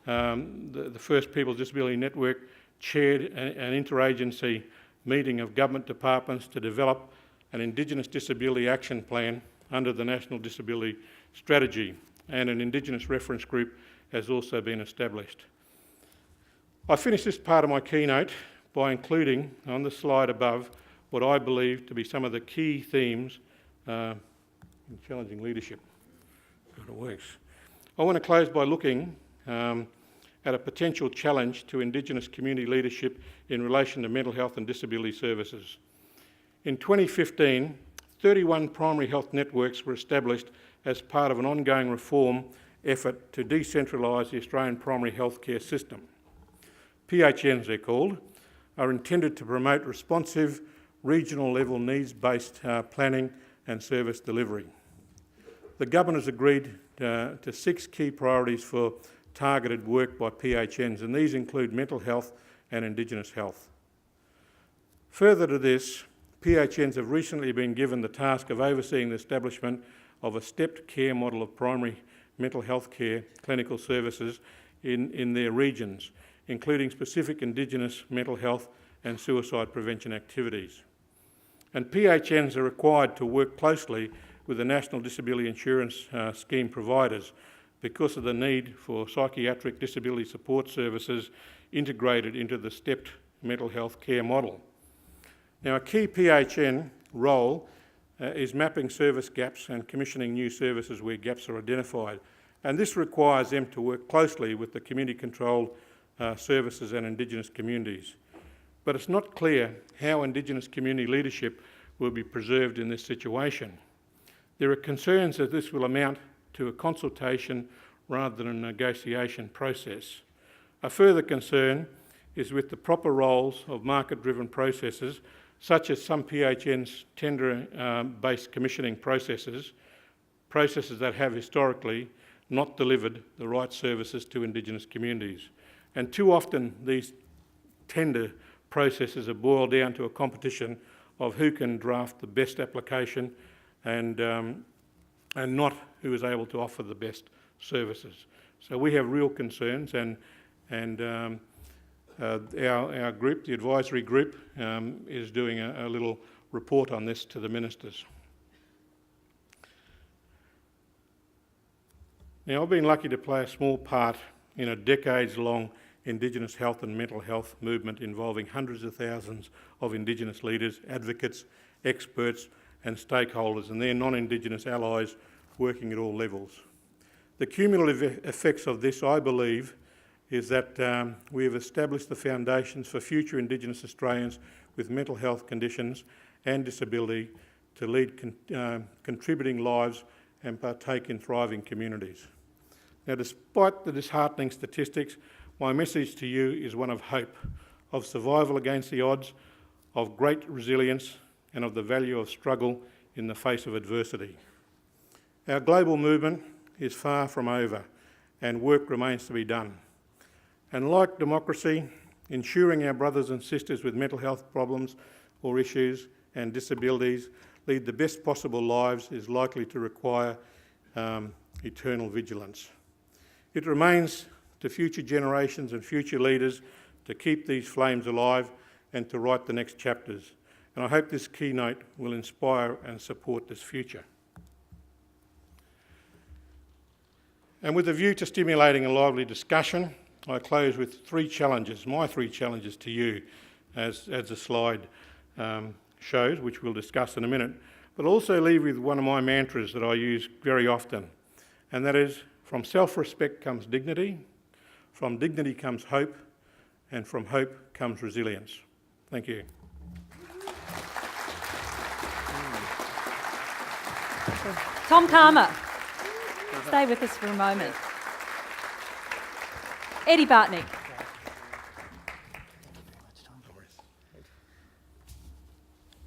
Speaker 2: the first People's Disability Network chaired an interagency meeting of government departments to develop an Indigenous Disability Action Plan under the National Disability Strategy, and an Indigenous reference group has also been established. I finish this part of my keynote by including on the slide above what I believe to be some of the key themes in challenging leadership. God, it works. I want to close by looking at a potential challenge to Indigenous community leadership in relation to mental health and disability services. In 2015, 31 primary health networks were established as part of an ongoing reform effort to decentralise the Australian primary health care system. PHNs, they're called, are intended to promote responsive, regional level needs-based planning and service delivery. The government has agreed to 6 key priorities for targeted work by PHNs, and these include mental health and Indigenous health. Further to this, PHNs have recently been given the task of overseeing the establishment of a stepped care model of primary mental health care clinical services in their regions, including specific Indigenous mental health and suicide prevention activities. And PHNs are required to work closely with the National Disability Insurance Scheme providers because of the need for psychiatric disability support services integrated into the stepped mental health care model. Now, a key PHN role is mapping service gaps and commissioning new services where gaps are identified. And this requires them to work closely with the community-controlled services and Indigenous communities. But it's not clear how Indigenous community leadership will be preserved in this situation. There are concerns that this will amount to a consultation rather than a negotiation process. A further concern is with the proper roles of market-driven processes, such as some PHN's tender-based commissioning processes that have historically not delivered the right services to Indigenous communities. And too often these tender processes are boiled down to a competition of who can draft the best application and not who is able to offer the best services. So we have real concerns, and our group, the advisory group, is doing a little report on this to the ministers. Now, I've been lucky to play a small part in a decades-long Indigenous health and mental health movement involving hundreds of thousands of Indigenous leaders, advocates, experts and stakeholders and their non-Indigenous allies working at all levels. The cumulative effects of this, I believe, is that we have established the foundations for future Indigenous Australians with mental health conditions and disability to lead contributing lives and partake in thriving communities. Now, despite the disheartening statistics, my message to you is one of hope, of survival against the odds, of great resilience and of the value of struggle in the face of adversity. Our global movement is far from over and work remains to be done. And like democracy, ensuring our brothers and sisters with mental health problems or issues and disabilities lead the best possible lives is likely to require eternal vigilance. It remains to future generations and future leaders to keep these flames alive and to write the next chapters. And I hope this keynote will inspire and support this future. And with a view to stimulating a lively discussion, I close with 3 challenges, my 3 challenges to you, as the slide shows, which we'll discuss in a minute, but also leave with one of my mantras that I use very often, and that is, from self-respect comes dignity, From dignity comes hope, and from hope comes resilience. Thank you.
Speaker 3: Tom Calma, stay with us for a moment. Eddie Bartnick.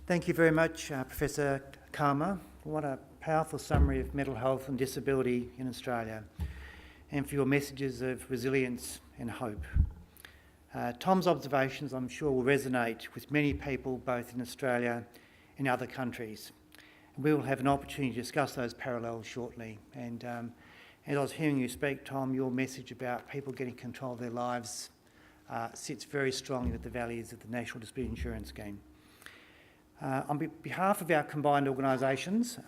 Speaker 4: Thank you very much, Professor Calma. What a powerful summary of mental health and disability in Australia, and for your messages of resilience and hope. Tom's observations, I'm sure, will resonate with many people both in Australia and other countries. We will have an opportunity to discuss those parallels shortly. And as I was hearing you speak, Tom, your message about people getting control of their lives sits very strongly with the values of the National Disability Insurance Scheme. On behalf of our combined organisations,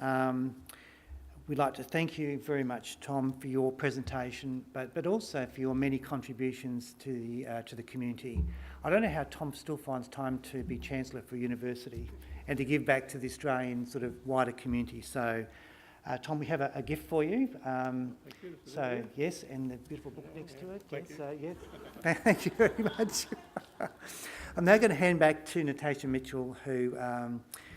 Speaker 4: we'd like to thank you very much, Tom, for your presentation, but also for your many contributions to the community. I don't know how Tom still finds time to be Chancellor for a university and to give back to the Australian sort of wider community. So, Tom, we have a gift for you. So, yes, and the beautiful book next to it. Yes, thank you very much. I'm now going to hand back to Natasha Mitchell, who,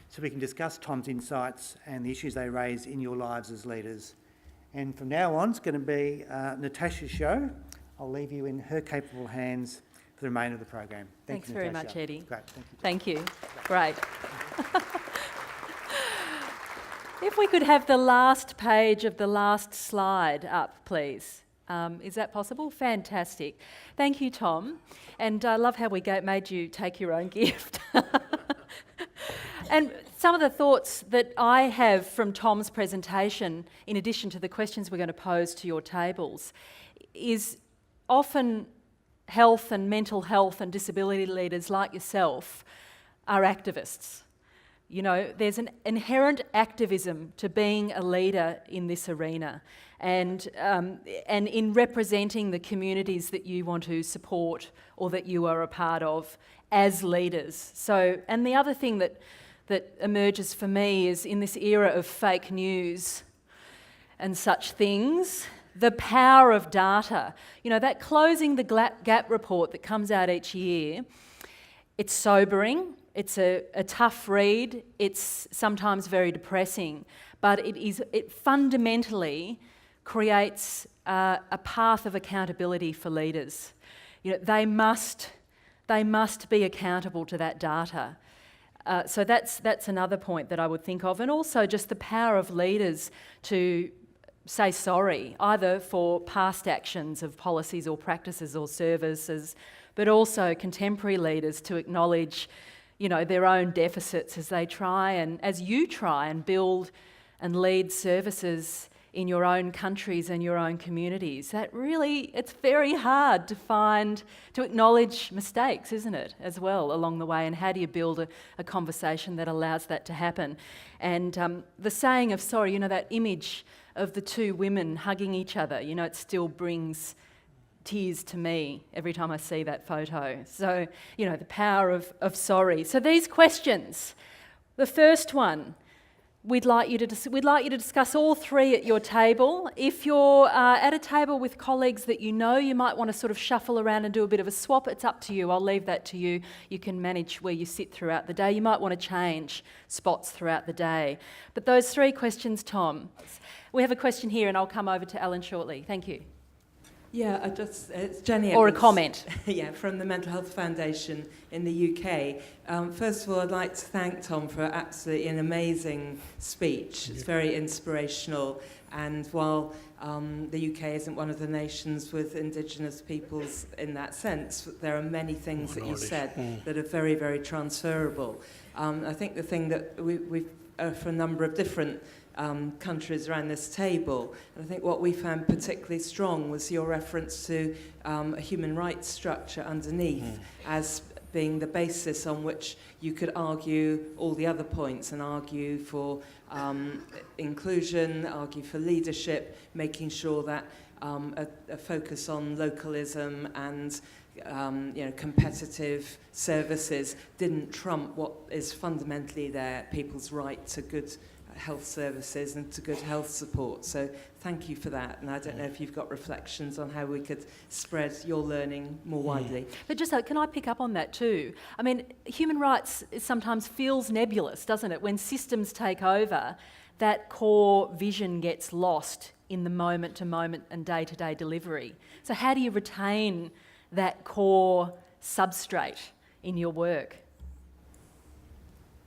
Speaker 4: so we can discuss Tom's insights and the issues they raise in your lives as leaders. And from now on, it's going to be Natasha's show. I'll leave you in her capable hands for the remainder of the program.
Speaker 3: Thanks very much, Eddie.
Speaker 4: Great, thank you.
Speaker 3: Thank you. Great. If we could have the last page of the last slide up, please. Is that possible? Fantastic. Thank you, Tom. And I love how we made you take your own gift. And some of the thoughts that I have from Tom's presentation, in addition to the questions we're going to pose to your tables, is often health and mental health and disability leaders like yourself are activists. You know, there's an inherent activism to being a leader in this arena and in representing the communities that you want to support or that you are a part of as leaders. So, and the other thing that emerges for me is in this era of fake news and such things, the power of data. You know, that Closing the Gap report that comes out each year, it's sobering, it's a tough read, it's sometimes very depressing, but it fundamentally creates a path of accountability for leaders. You know, they must be accountable to that data. So that's another point that I would think of, and also just the power of leaders to say sorry, either for past actions of policies or practices or services, but also contemporary leaders to acknowledge, you know, their own deficits as you try and build and lead services in your own countries and your own communities. That really, it's very hard to acknowledge mistakes, isn't it, as well, along the way, and how do you build a conversation that allows that to happen? And the saying of sorry, you know, that image of the two women hugging each other, you know, it still brings tears to me every time I see that photo. So, you know, the power of sorry. So these questions, the first one, we'd like you to discuss all three at your table. If you're at a table with colleagues that you know, you might want to sort of shuffle around and do a bit of a swap. It's up to you. I'll leave that to you. You can manage where you sit throughout the day. You might want to change spots throughout the day. But those three questions, Tom. We have a question here, and I'll come over to Alan shortly. Thank you.
Speaker 5: Yeah, it's Jenny
Speaker 3: Or a
Speaker 5: Evans.
Speaker 3: comment.
Speaker 5: Yeah, from the Mental Health Foundation in the UK. First of all, I'd like to thank Tom for absolutely an amazing speech. It's very inspirational, and while the UK isn't one of the nations with Indigenous peoples in that sense, there are many things that you said that are very, very transferable. I think the thing that we've for a number of different countries around this table. And I think what we found particularly strong was your reference to a human rights structure underneath as being the basis on which you could argue all the other points and argue for inclusion, argue for leadership, making sure that a focus on localism and competitive services didn't trump what is fundamentally people's right to good health services and to good health support. So thank you for that. And I don't know if you've got reflections on how we could spread your learning more widely.
Speaker 3: But just can I pick up on that too? I mean, human rights sometimes feels nebulous, doesn't it? When systems take over, that core vision gets lost in the moment-to-moment and day-to-day delivery. So how do you retain that core substrate in your work?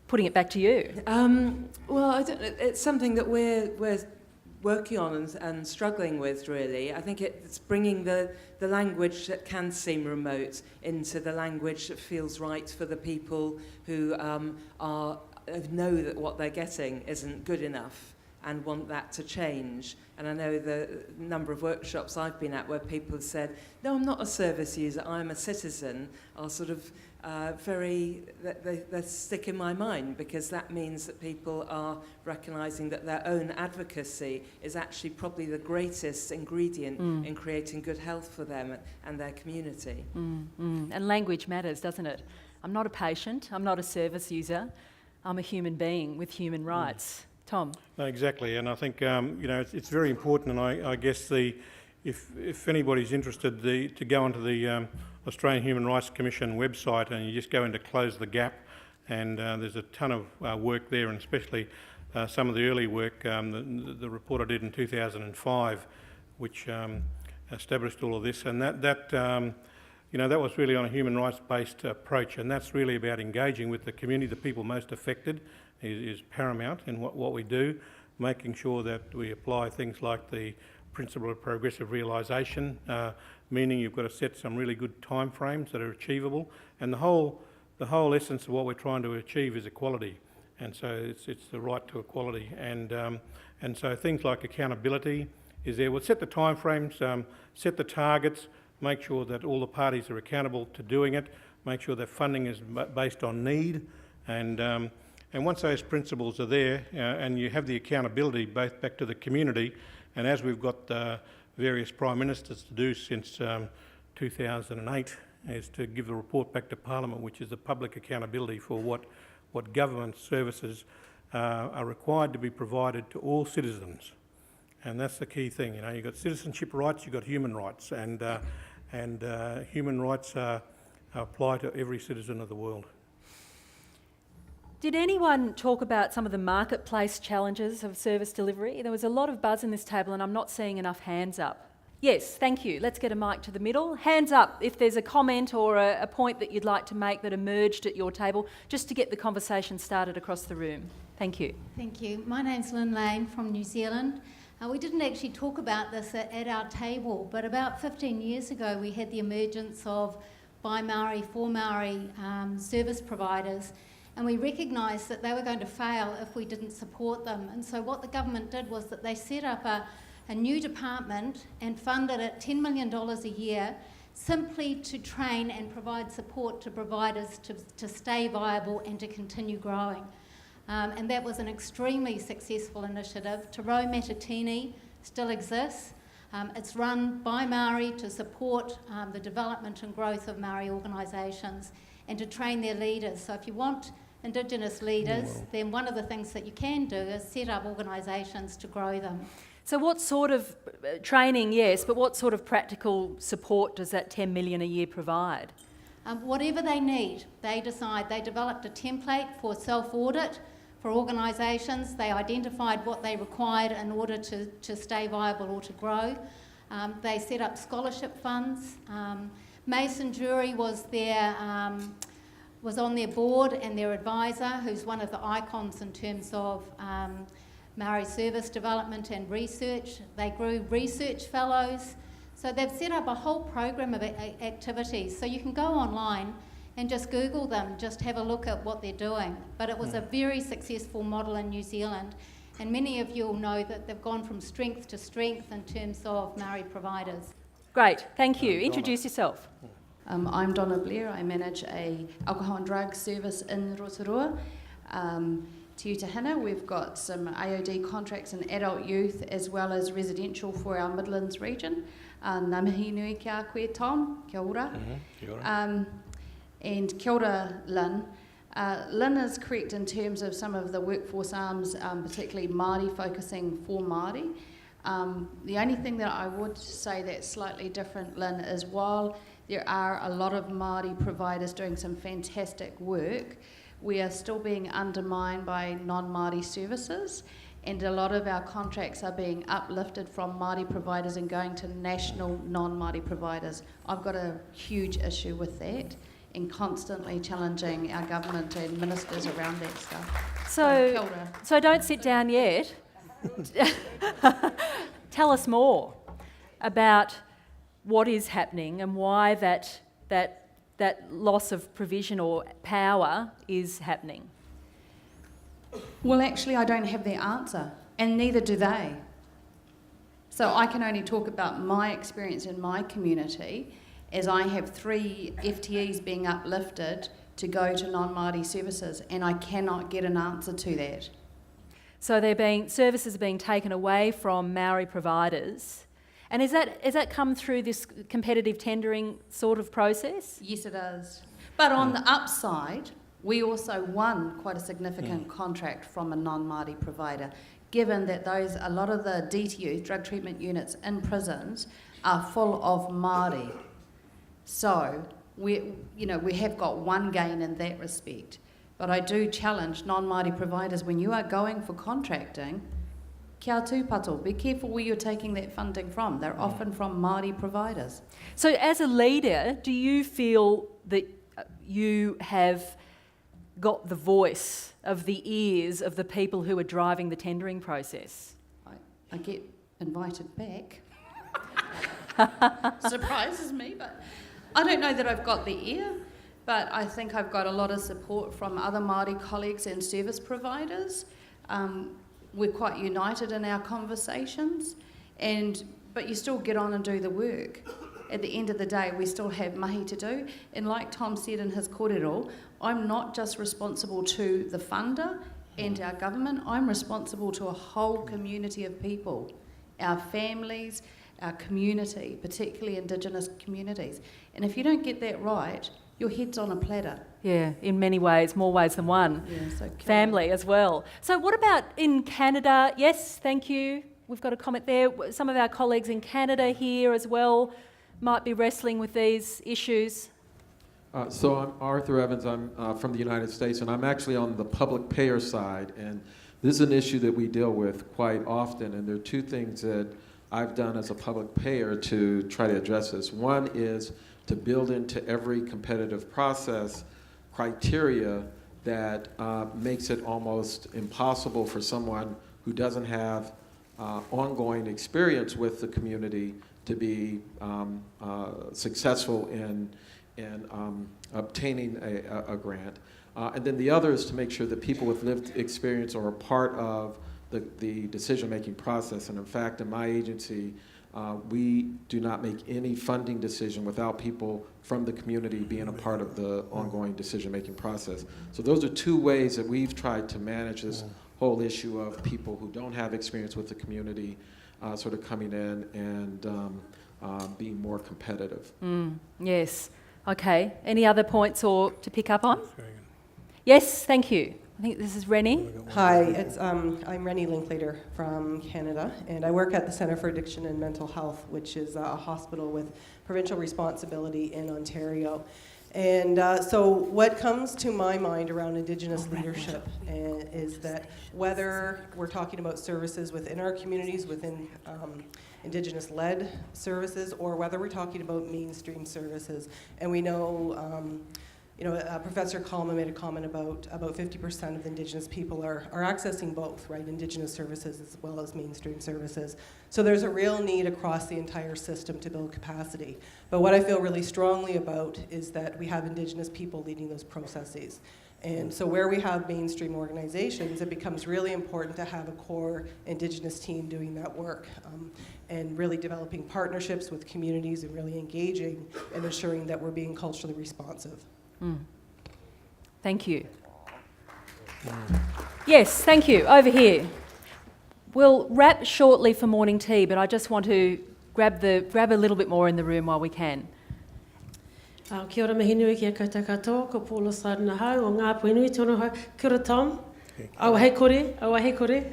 Speaker 3: Putting it back to you.
Speaker 5: Well, I don't, it's something that we're working on and struggling with, really. I think it's bringing the language that can seem remote into the language that feels right for the people who know that what they're getting isn't good enough and want that to change. And I know the number of workshops I've been at where people have said, no, I'm not a service user, I'm a citizen, are sort of they stick in my mind, because that means that people are recognising that their own advocacy is actually probably the greatest ingredient in creating good health for them and their community.
Speaker 3: And language matters, doesn't it? I'm not a patient, I'm not a service user, I'm a human being with human rights. Tom?
Speaker 2: No, exactly, and I think it's very important, and I guess if anybody's interested, to go onto the Australian Human Rights Commission website, and you just go into Close the Gap, and there's a ton of work there, and especially some of the early work, the report I did in 2005, which established all of this, and that was really on a human rights-based approach, and that's really about engaging with the community, the people most affected, is paramount in what we do, making sure that we apply things like the principle of progressive realisation, meaning you've got to set some really good time frames that are achievable, and the whole essence of what we're trying to achieve is equality, and so it's the right to equality, and so things like accountability is there. We'll set the time frames, set the targets, make sure that all the parties are accountable to doing it, make sure that funding is based on need, and once those principles are there, and you have the accountability both back to the community, and as we've got various Prime Ministers to do since 2008, is to give the report back to Parliament, which is the public accountability for what government services are required to be provided to all citizens. And that's the key thing. You've got citizenship rights, you've got human rights, and human rights apply to every citizen of the world.
Speaker 3: Did anyone talk about some of the marketplace challenges of service delivery? There was a lot of buzz in this table and I'm not seeing enough hands up. Yes, thank you. Let's get a mic to the middle. Hands up if there's a comment or a point that you'd like to make that emerged at your table, just to get the conversation started across the room. Thank you.
Speaker 6: Thank you. My name's Lynn Lane from New Zealand. We didn't actually talk about this at our table, but about 15 years ago we had the emergence of by Maori, for Maori service providers, and we recognised that they were going to fail if we didn't support them. And so what the government did was that they set up a new department and funded it $10 million a year simply to train and provide support to providers to stay viable and to continue growing. And that was an extremely successful initiative. Te Rau Matatini still exists. It's run by Maori to support the development and growth of Maori organisations and to train their leaders. So if you want Indigenous leaders, then one of the things that you can do is set up organisations to grow them.
Speaker 3: So what sort of training, yes, but what sort of practical support does that $10 million a year provide?
Speaker 6: Whatever they need, they decide. They developed a template for self-audit for organisations. They identified what they required in order to stay viable or to grow. They set up scholarship funds. Mason Jury was on their board and their advisor, who's one of the icons in terms of Maori service development and research. They grew research fellows. So they've set up a whole program of activities. So you can go online and just Google them, just have a look at what they're doing. But it was a very successful model in New Zealand. And many of you will know that they've gone from strength to strength in terms of Maori providers.
Speaker 3: Great, thank you. Introduce yourself.
Speaker 7: I'm Donna Blair. I manage a alcohol and drug service in Rotorua. Te Utahina, we've got some AOD contracts in adult youth as well as residential for our Midlands region. Ngā mihi nui kia koe, Tom. Kia ora.
Speaker 2: Kia ora.
Speaker 7: And kia ora, Lynn. Lynn is correct in terms of some of the workforce arms, particularly Māori, focusing for Māori. The only thing that I would say that's slightly different, Lynn, is while there are a lot of Māori providers doing some fantastic work, we are still being undermined by non-Māori services, and a lot of our contracts are being uplifted from Māori providers and going to national non-Māori providers. I've got a huge issue with that, and constantly challenging our government and ministers around that stuff. Kia ora.
Speaker 3: So don't sit down yet. Tell us more about what is happening and why that loss of provision or power is happening.
Speaker 7: Well, actually, I don't have the answer, and neither do they. So I can only talk about my experience in my community, as I have 3 FTEs being uplifted to go to non-Māori services, and I cannot get an answer to that.
Speaker 3: So services are being taken away from Maori providers. And has that come through this competitive tendering sort of process?
Speaker 7: Yes, it is. But on the upside, we also won quite a significant contract from a non-Māori provider, given that a lot of the DTUs, drug treatment units in prisons, are full of Māori. So we have got one gain in that respect. But I do challenge non-Māori providers, when you are going for contracting, kia tūpato, be careful where you're taking that funding from. They're often from Māori providers.
Speaker 3: So as a leader, do you feel that you have got the voice of the ears of the people who are driving the tendering process?
Speaker 7: I get invited back. Surprises me, but I don't know that I've got the ear. But I think I've got a lot of support from other Māori colleagues and service providers. We're quite united in our conversations, but you still get on and do the work. At the end of the day, we still have mahi to do. And like Tom said in his kōrero, I'm not just responsible to the funder and our government, I'm responsible to a whole community of people, our families, our community, particularly Indigenous communities. And if you don't get that right, your head's on a platter.
Speaker 3: Yeah, in many ways, more ways than one.
Speaker 7: Yeah, so
Speaker 3: Family as well. So what about in Canada? Yes, thank you. We've got a comment there. Some of our colleagues in Canada here as well might be wrestling with these issues.
Speaker 8: So I'm Arthur Evans. I'm from the United States, and I'm actually on the public payer side. And this is an issue that we deal with quite often. And there are 2 things that I've done as a public payer to try to address this. One is to build into every competitive process criteria that makes it almost impossible for someone who doesn't have ongoing experience with the community to be successful in obtaining a grant. And then the other is to make sure that people with lived experience are a part of the decision-making process. And in fact, in my agency, we do not make any funding decision without people from the community being a part of the ongoing decision-making process. So those are 2 ways that we've tried to manage this whole issue of people who don't have experience with the community sort of coming in and being more competitive.
Speaker 3: Yes. Okay. Any other points or to pick up on? Yes, thank you. I think this is Rennie.
Speaker 9: Hi, I'm Rennie Linklater from Canada, and I work at the Centre for Addiction and Mental Health, which is a hospital with provincial responsibility in Ontario. And so what comes to my mind around Indigenous leadership is that whether we're talking about services within our communities, within Indigenous-led services, or whether we're talking about mainstream services, and we know Professor Kalma made a comment about 50% of Indigenous people are accessing both, right, Indigenous services as well as mainstream services. So there's a real need across the entire system to build capacity. But what I feel really strongly about is that we have Indigenous people leading those processes. And so where we have mainstream organizations, it becomes really important to have a core Indigenous team doing that work and really developing partnerships with communities and really engaging and ensuring that we're being culturally responsive.
Speaker 3: Thank you. Yes, thank you. Over here. We'll wrap shortly for morning tea, but I just want to grab a little bit more in the room while we can.
Speaker 10: Kia ora mihi nui kia koutou katoa, ko Paula Sardina hau o ngā puinui tono hau. Kia ora Tom. Awa hei kore.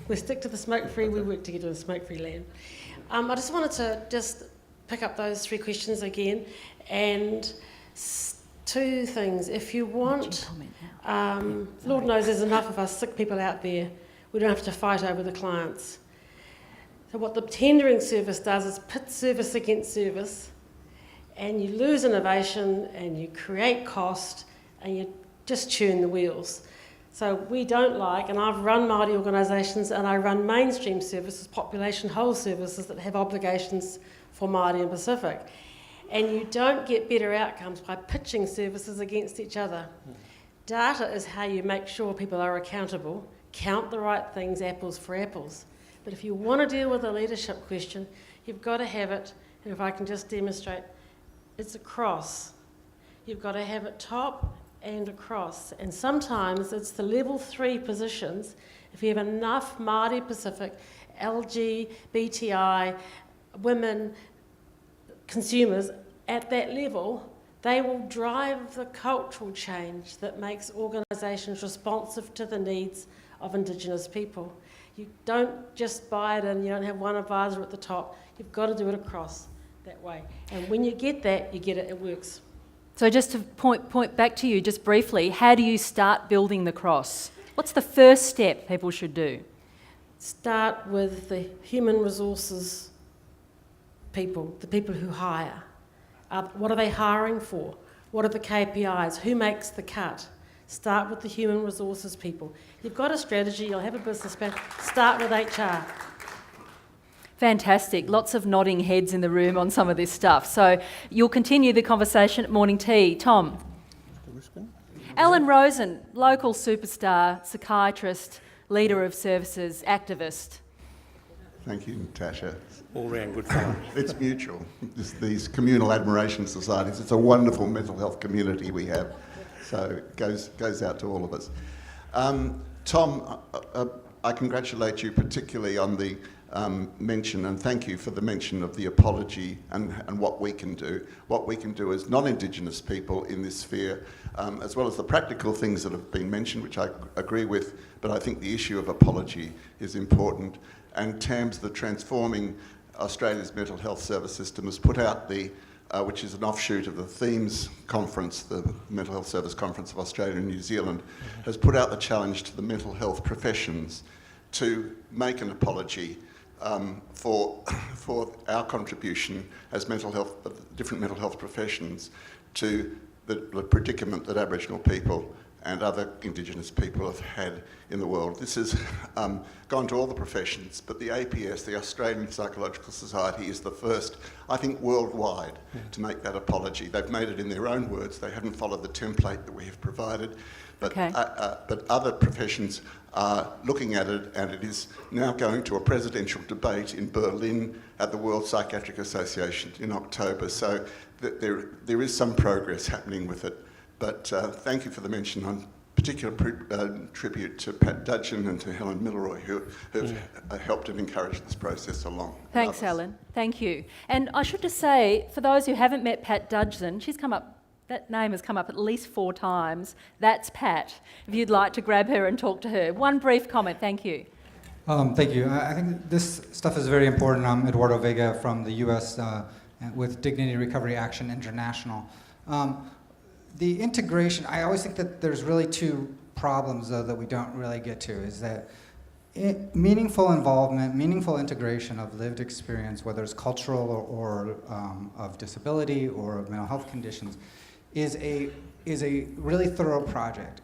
Speaker 10: We stick to the smoke-free, we work together in smoke-free land. I just wanted to pick up those 3 questions again, and 2 things. If you want, Lord knows there's enough of us sick people out there. We don't have to fight over the clients. So what the tendering service does is pit service against service, and you lose innovation and you create cost and you just churn the wheels. So we don't like, and I've run Māori organisations and I run mainstream services, population whole services that have obligations for Māori and Pacific. And you don't get better outcomes by pitching services against each other. Data is how you make sure people are accountable, count the right things, apples for apples. But if you want to deal with a leadership question, you've got to have it, and if I can just demonstrate, it's across. You've got to have it top and across. And sometimes it's the level 3 positions. If you have enough Māori Pacific, LGBTI, women, consumers at that level, they will drive the cultural change that makes organisations responsive to the needs of Indigenous people. You don't just buy it in, you don't have one advisor at the top. You've got to do it across that way. And when you get that, you get it, it works.
Speaker 3: So just to point back to you just briefly, how do you start building the cross? What's the first step people should do?
Speaker 10: Start with the human resources people, the people who hire. What are they hiring for? What are the KPIs? Who makes the cut? Start with the human resources people. You've got a strategy, you'll have a business plan, start with HR.
Speaker 3: Fantastic. Lots of nodding heads in the room on some of this stuff. So you'll continue the conversation at morning tea. Tom. Alan Rosen, local superstar, psychiatrist, leader of services, activist.
Speaker 11: Thank you, Natasha.
Speaker 2: All round good fun.
Speaker 11: It's mutual. These communal admiration societies, it's a wonderful mental health community we have. So it goes out to all of us. Tom, I congratulate you particularly on the mention, and thank you for the mention of the apology and what we can do. What we can do as non-Indigenous people in this sphere, as well as the practical things that have been mentioned, which I agree with, but I think the issue of apology is important. And TAMS, the Transforming Australia's Mental Health Service System, has put out which is an offshoot of the THEMES conference, the Mental Health Service Conference of Australia and New Zealand, has put out the challenge to the mental health professions to make an apology for our contribution as different mental health professions to the predicament that Aboriginal people and other Indigenous people have had in the world. This has gone to all the professions, but the APS, the Australian Psychological Society, is the first, I think, worldwide to make that apology. They've made it in their own words. They haven't followed the template that we have provided, but other professions are looking at it, and it is now going to a presidential debate in Berlin at the World Psychiatric Association in October. So there is some progress happening with it. But thank you for the mention. On particular tribute to Pat Dudgeon and to Helen Milroy, who have helped and encouraged this process along.
Speaker 3: Thanks, Alan. Thank you. And I should just say, for those who haven't met Pat Dudgeon, that name has come up at least 4 times. That's Pat, if you'd like to grab her and talk to her. One brief comment, thank you.
Speaker 12: Thank you. I think this stuff is very important. I'm Eduardo Vega from the US with Dignity Recovery Action International. The integration, I always think that there's really 2 problems, though, that we don't really get to, is that meaningful involvement, meaningful integration of lived experience, whether it's cultural or of disability or of mental health conditions, is a really thorough project.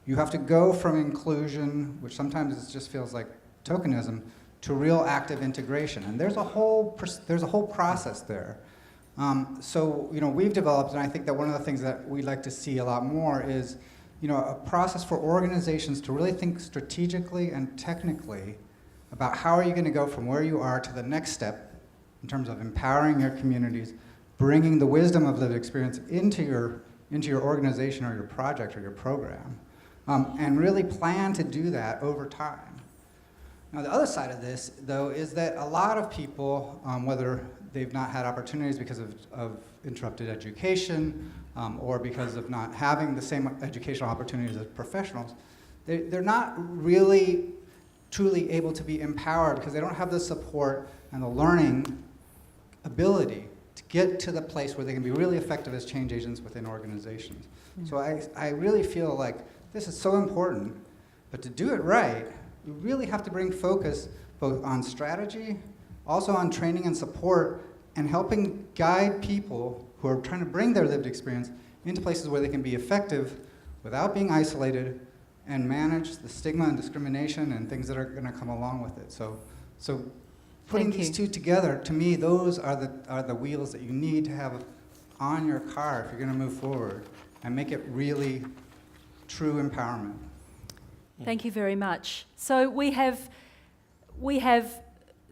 Speaker 12: You have to go from inclusion, which sometimes it just feels like tokenism, to real active integration, and there's a whole process there. So, we've developed, and I think that one of the things that we'd like to see a lot more is, a process for organizations to really think strategically and technically about how are you going to go from where you are to the next step in terms of empowering your communities, bringing the wisdom of lived experience into your organization or your project or your program, and really plan to do that over time. Now, the other side of this, though, is that a lot of people, whether they've not had opportunities because of interrupted education or because of not having the same educational opportunities as professionals, they're not really truly able to be empowered because they don't have the support and the learning ability to get to the place where they can be really effective as change agents within organizations. So I really feel like this is so important, but to do it right, we really have to bring focus both on strategy, also on training and support, and helping guide people who are trying to bring their lived experience into places where they can be effective without being isolated and manage the stigma and discrimination and things that are going to come along with it. So putting these two together, to me, those are the wheels that you need to have on your car if you're going to move forward and make it really true empowerment.
Speaker 3: Thank you very much. So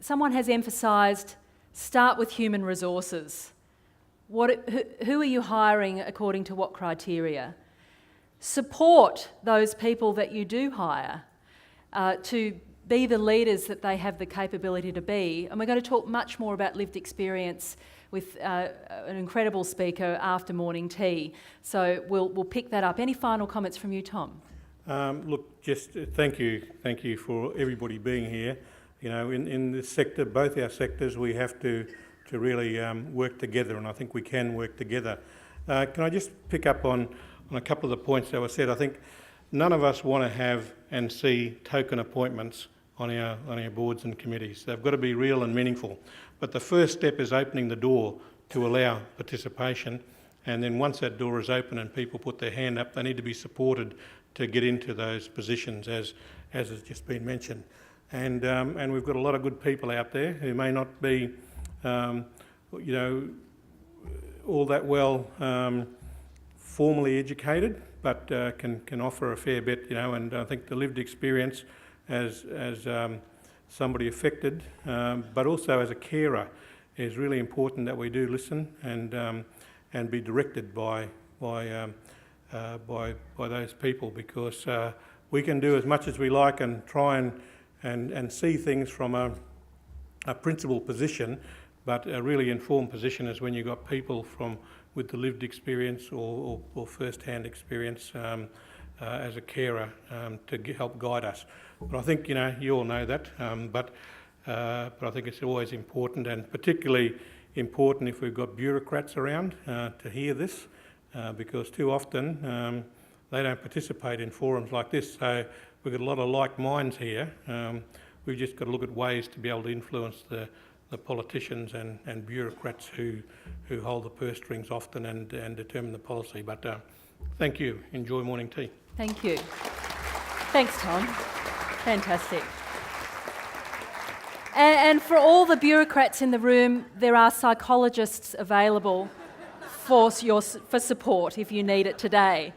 Speaker 3: someone has emphasised, start with human resources. Who are you hiring according to what criteria? Support those people that you do hire to be the leaders that they have the capability to be. And we're going to talk much more about lived experience with an incredible speaker after morning tea. So we'll pick that up. Any final comments from you, Tom?
Speaker 2: Look, just thank you for everybody being here. You know, in this sector, both our sectors, we have to really work together, and I think we can work together. Can I just pick up on a couple of the points that were said? I think none of us want to have and see token appointments on our boards and committees. They've got to be real and meaningful. But the first step is opening the door to allow participation, and then once that door is open and people put their hand up, they need to be supported to get into those positions, as has just been mentioned. And we've got a lot of good people out there who may not be, you know, all that well formally educated, but can offer a fair bit, you know. And I think the lived experience as somebody affected, but also as a carer, is really important that we do listen and be directed by those people, because we can do as much as we like and try and see things from a principal position, but a really informed position is when you've got people with the lived experience or first-hand experience as a carer to help guide us. But I think, you know, you all know that, but I think it's always important, and particularly important if we've got bureaucrats around to hear this, because too often they don't participate in forums like this. So we've got a lot of like minds here. We've just got to look at ways to be able to influence the politicians and bureaucrats who hold the purse strings often and determine the policy. But thank you. Enjoy morning tea.
Speaker 3: Thank you. Thanks, Tom. Fantastic. And for all the bureaucrats in the room, there are psychologists available for support if you need it today.